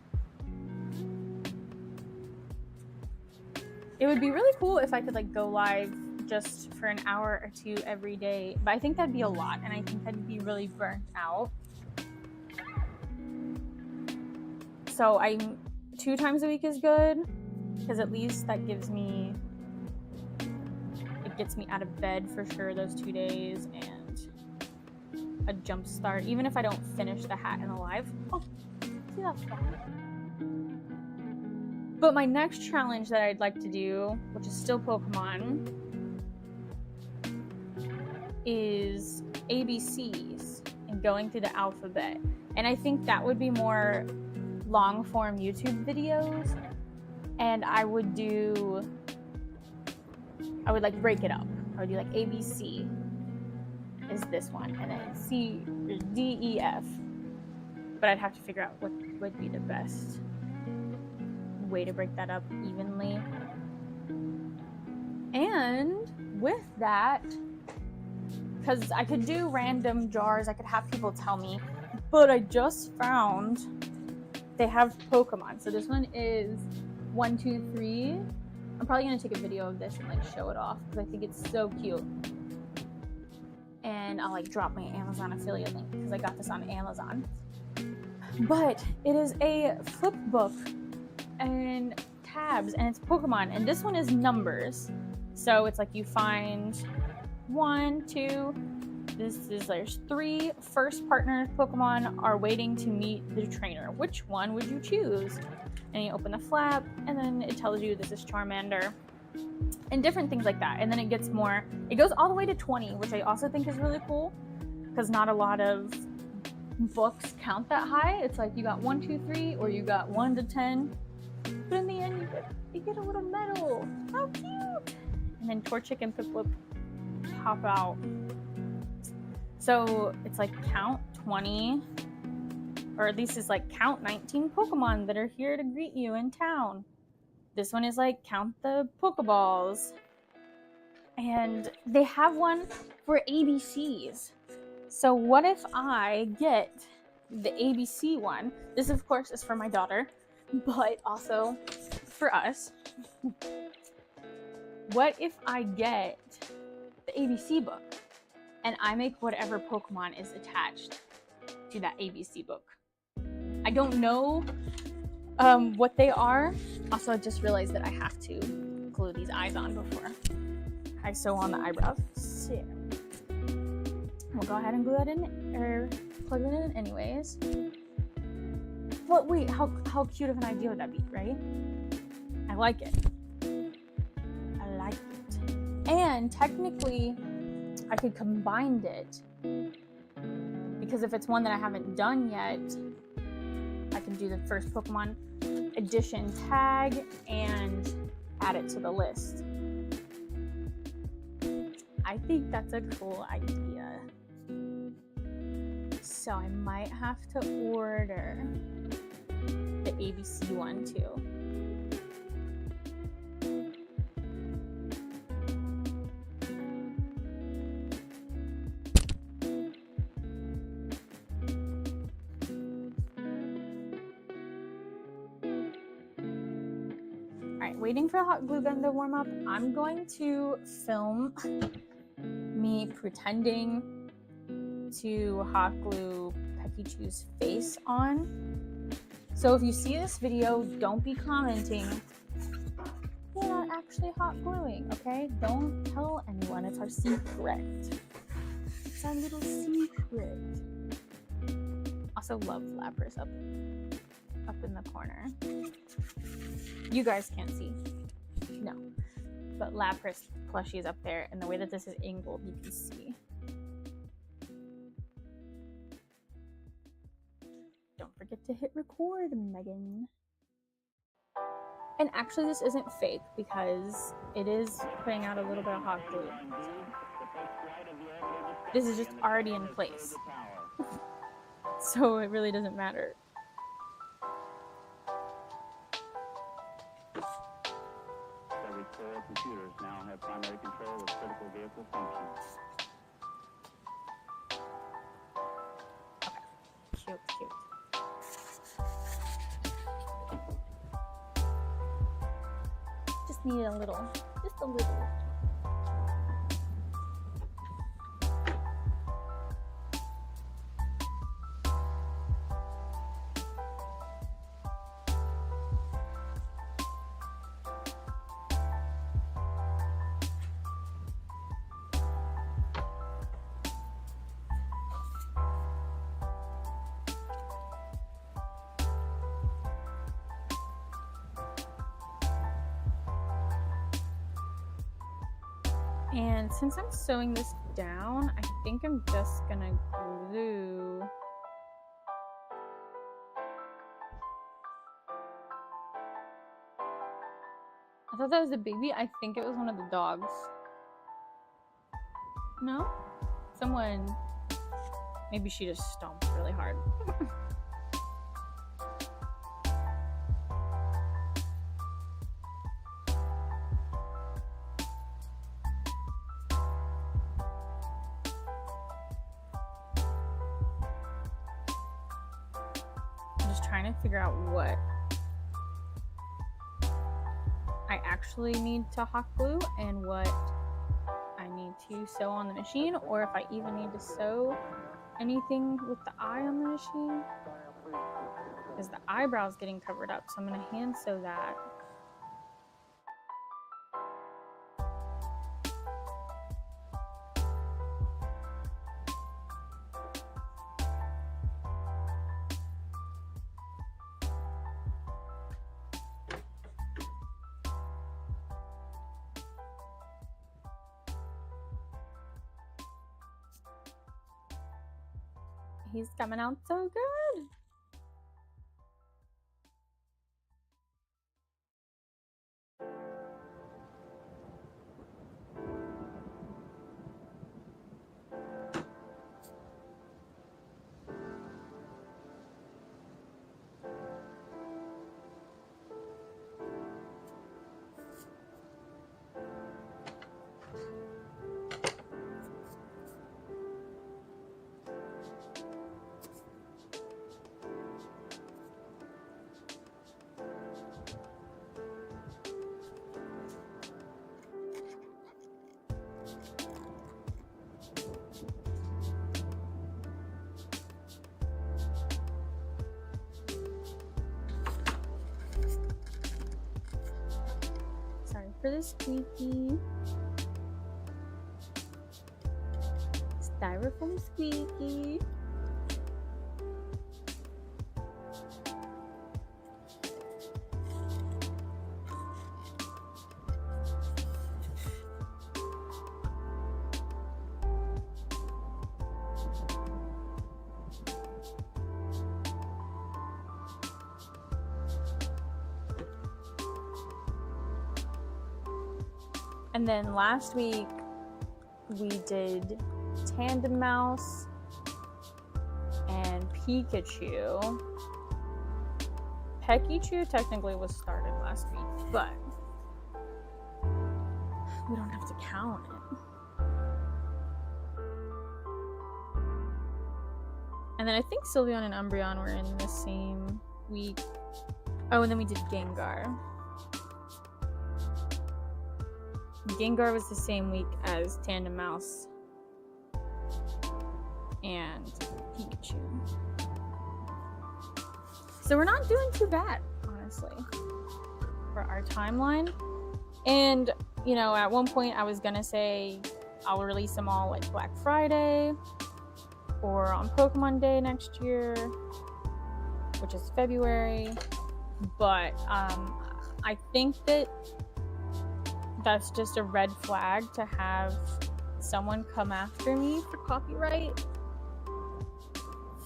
It would be really cool if I could like go live just for an hour or two every day, but I think that'd be a lot and I think I'd be really burnt out. So I'm 2 times a week is good, because at least that gives me, it gets me out of bed for sure those 2 days, and a jump start, even if I don't finish the hat and the live. Oh, see, that's fun. But my next challenge that I'd like to do, which is still Pokemon, is ABCs and going through the alphabet. And I think that would be more long form YouTube videos. And I would like break it up. I would do like ABC is this one, and then C, D, E, F. But I'd have to figure out what would be the best way to break that up evenly. And with that, because I could do random jars, I could have people tell me, but I just found they have Pokemon. So this one is 1, 2, 3. I'm probably gonna take a video of this and like show it off because I think it's so cute. And I'll like drop my Amazon affiliate link because I got this on Amazon. But it is a flip book and tabs, and it's Pokemon, and this one is numbers. So it's like you find 1, 2, there's 3 first partner Pokemon are waiting to meet the trainer. Which one would you choose? And you open the flap, and then it tells you this is Charmander, and different things like that. And then it gets more, it goes all the way to 20, which I also think is really cool, because not a lot of books count that high. It's like you got 1, 2, 3, or you got 1 to 10, but in the end you get a little medal. How cute! And then Torchic and Piplup pop out. So it's like count 20, or at least it's like count 19 Pokemon that are here to greet you in town. This one is like count the Pokeballs. And they have one for ABCs. So what if I get the ABC one? This of course is for my daughter, but also for us. What if I get the ABC book and I make whatever Pokemon is attached to that ABC book? I don't know what they are. Also, I just realized that I have to glue these eyes on before I sew on the eyebrows. So we'll go ahead and glue that in, or plug it in anyways. But wait, how cute of an idea would that be, right? I like it. I like it. And technically, I could combine it, because if it's one that I haven't done yet, I can do the first Pokemon edition tag and add it to the list. I think that's a cool idea. So I might have to order the ABC one too. Waiting for the hot glue gun to warm up, I'm going to film me pretending to hot glue Pikachu's face on. So if you see this video, don't be commenting, we're not actually hot gluing, okay? Don't tell anyone, it's our secret. It's our little secret. Also love Lapras up in the corner. You guys can't see. No. But Lapras plushie is up there, and the way that this is angled, you can see. Don't forget to hit record, Megan. And actually, this isn't fake, because it is putting out a little bit of hot glue. This is just already in place. So it really doesn't matter. Computers now have primary control of critical vehicle functions. Okay, cute. Just need a little, just a little. And since I'm sewing this down, I think I'm just gonna glue I thought that was a baby. I think it was one of the dogs. No? Someone, maybe she just stomped really hard. I'm just trying to figure out what I actually need to hot glue and what I need to sew on the machine, or if I even need to sew anything with the eye on the machine, because the eyebrow's getting covered up, so I'm going to hand sew that. He's coming out so good. Sorry for the squeaky. Styrofoam squeaky. And then last week we did Tandem Mouse and Pikachu. Pikachu technically was started last week, but we don't have to count it. And then I think Sylveon and Umbreon were in the same week. Oh, and then we did Gengar. Gengar was the same week as Tandem Mouse and Pikachu. So we're not doing too bad, honestly, for our timeline. And, you know, at one point I was gonna say I'll release them all like Black Friday or on Pokemon Day next year, which is February. But I think that that's just a red flag to have someone come after me for copyright.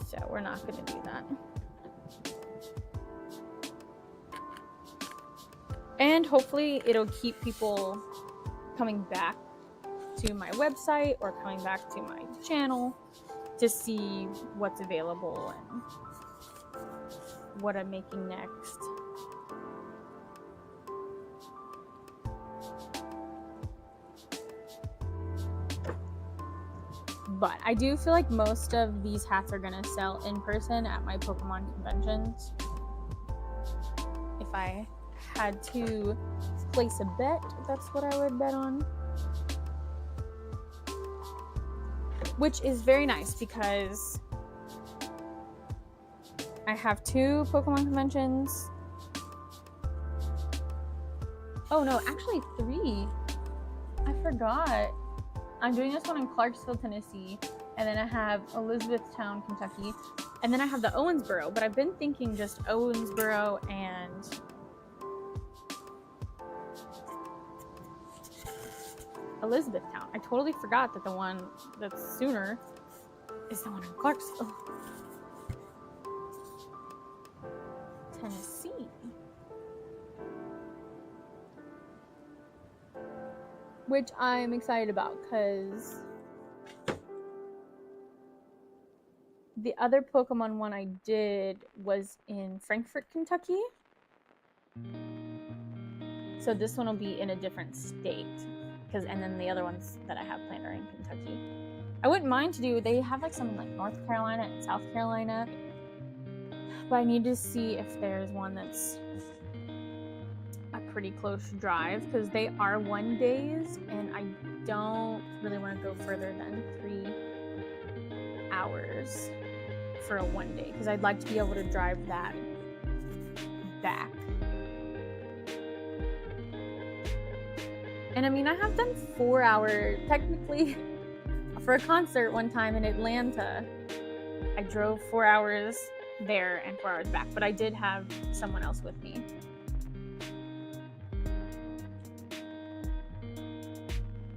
So we're not going to do that. And hopefully it'll keep people coming back to my website or coming back to my channel to see what's available and what I'm making next. But I do feel like most of these hats are gonna sell in person at my Pokemon conventions. If I had to place a bet, that's what I would bet on. Which is very nice because I have 2 Pokemon conventions. Oh no, actually 3. I forgot. I'm doing this one in Clarksville, Tennessee, and then I have Elizabethtown, Kentucky, and then I have the Owensboro, but I've been thinking just Owensboro and Elizabethtown. I totally forgot that the one that's sooner is the one in Clarksville, Tennessee. Which I'm excited about because the other Pokemon one I did was in Frankfort, Kentucky. So this one will be in a different state. And then the other ones that I have planned are in Kentucky. I wouldn't mind to do, they have like some in like North Carolina and South Carolina. But I need to see if there's one that's a pretty close drive because they are 1 days and I don't really want to go further than 3 hours for a 1 day because I'd like to be able to drive that back. And I mean, I have done 4 hour technically for a concert one time in Atlanta. I drove 4 hours there and 4 hours back, but I did have someone else with me.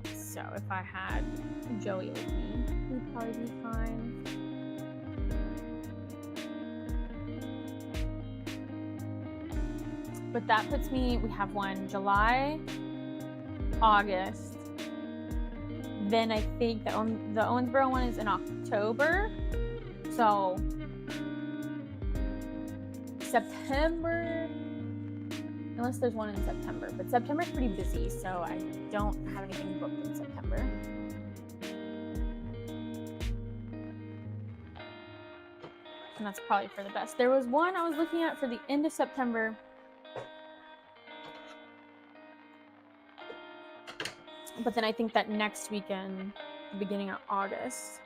So if I had Joey with me, we'd probably be fine. But that puts me, we have one July, August. Then I think the Owensboro one is in October. So September, unless there's one in September, but September's pretty busy, so I don't have anything booked in September. And that's probably for the best. There was one I was looking at for the end of September. But then I think that next weekend, the beginning of August,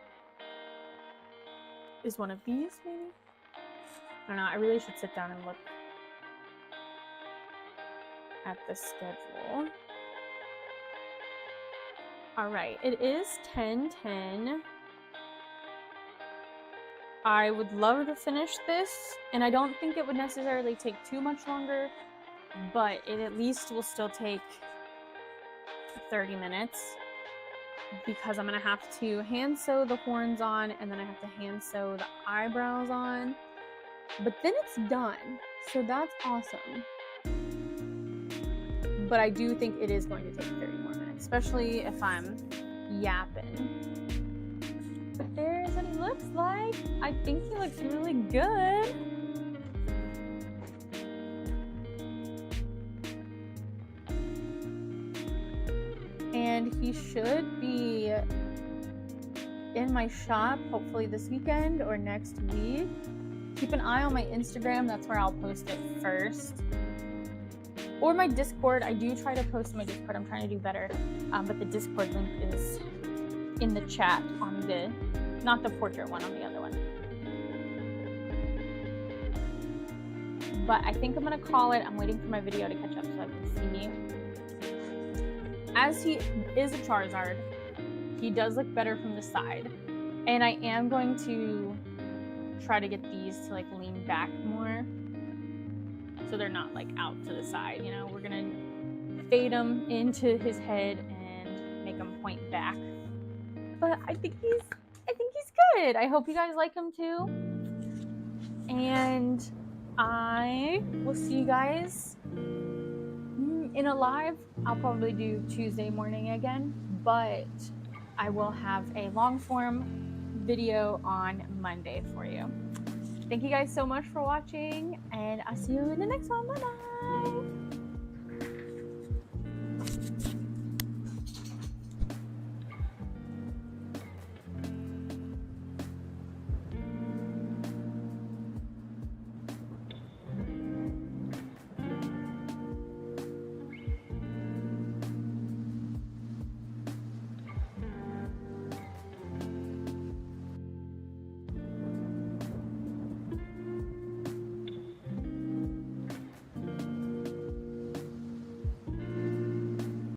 is one of these, maybe? I don't know. I really should sit down and look at the schedule. All right, it is 10:10. I would love to finish this, and I don't think it would necessarily take too much longer, but it at least will still take 30 minutes because I'm gonna have to hand sew the horns on and then I have to hand sew the eyebrows on, but then it's done, so that's awesome. But I do think it is going to take 30 more minutes, especially if I'm yapping. But there's what he looks like. I think he looks really good. And he should be in my shop hopefully this weekend or next week. Keep an eye on my Instagram, that's where I'll post it first. Or my Discord. I do try to post my Discord. I'm trying to do better. But the Discord link is in the chat on the, not the portrait one, on the other one. But I think I'm gonna call it. I'm waiting for my video to catch up so I can see. As he is a Charizard, he does look better from the side. And I am going to try to get these to like lean back more so they're not like out to the side, you know. We're gonna fade them into his head and make him point back. But I think he's good. I hope you guys like him too. And I will see you guys in a live. I'll probably do Tuesday morning again, but I will have a long form video on Monday for you. Thank you guys so much for watching, and I'll see you in the next one. Bye bye.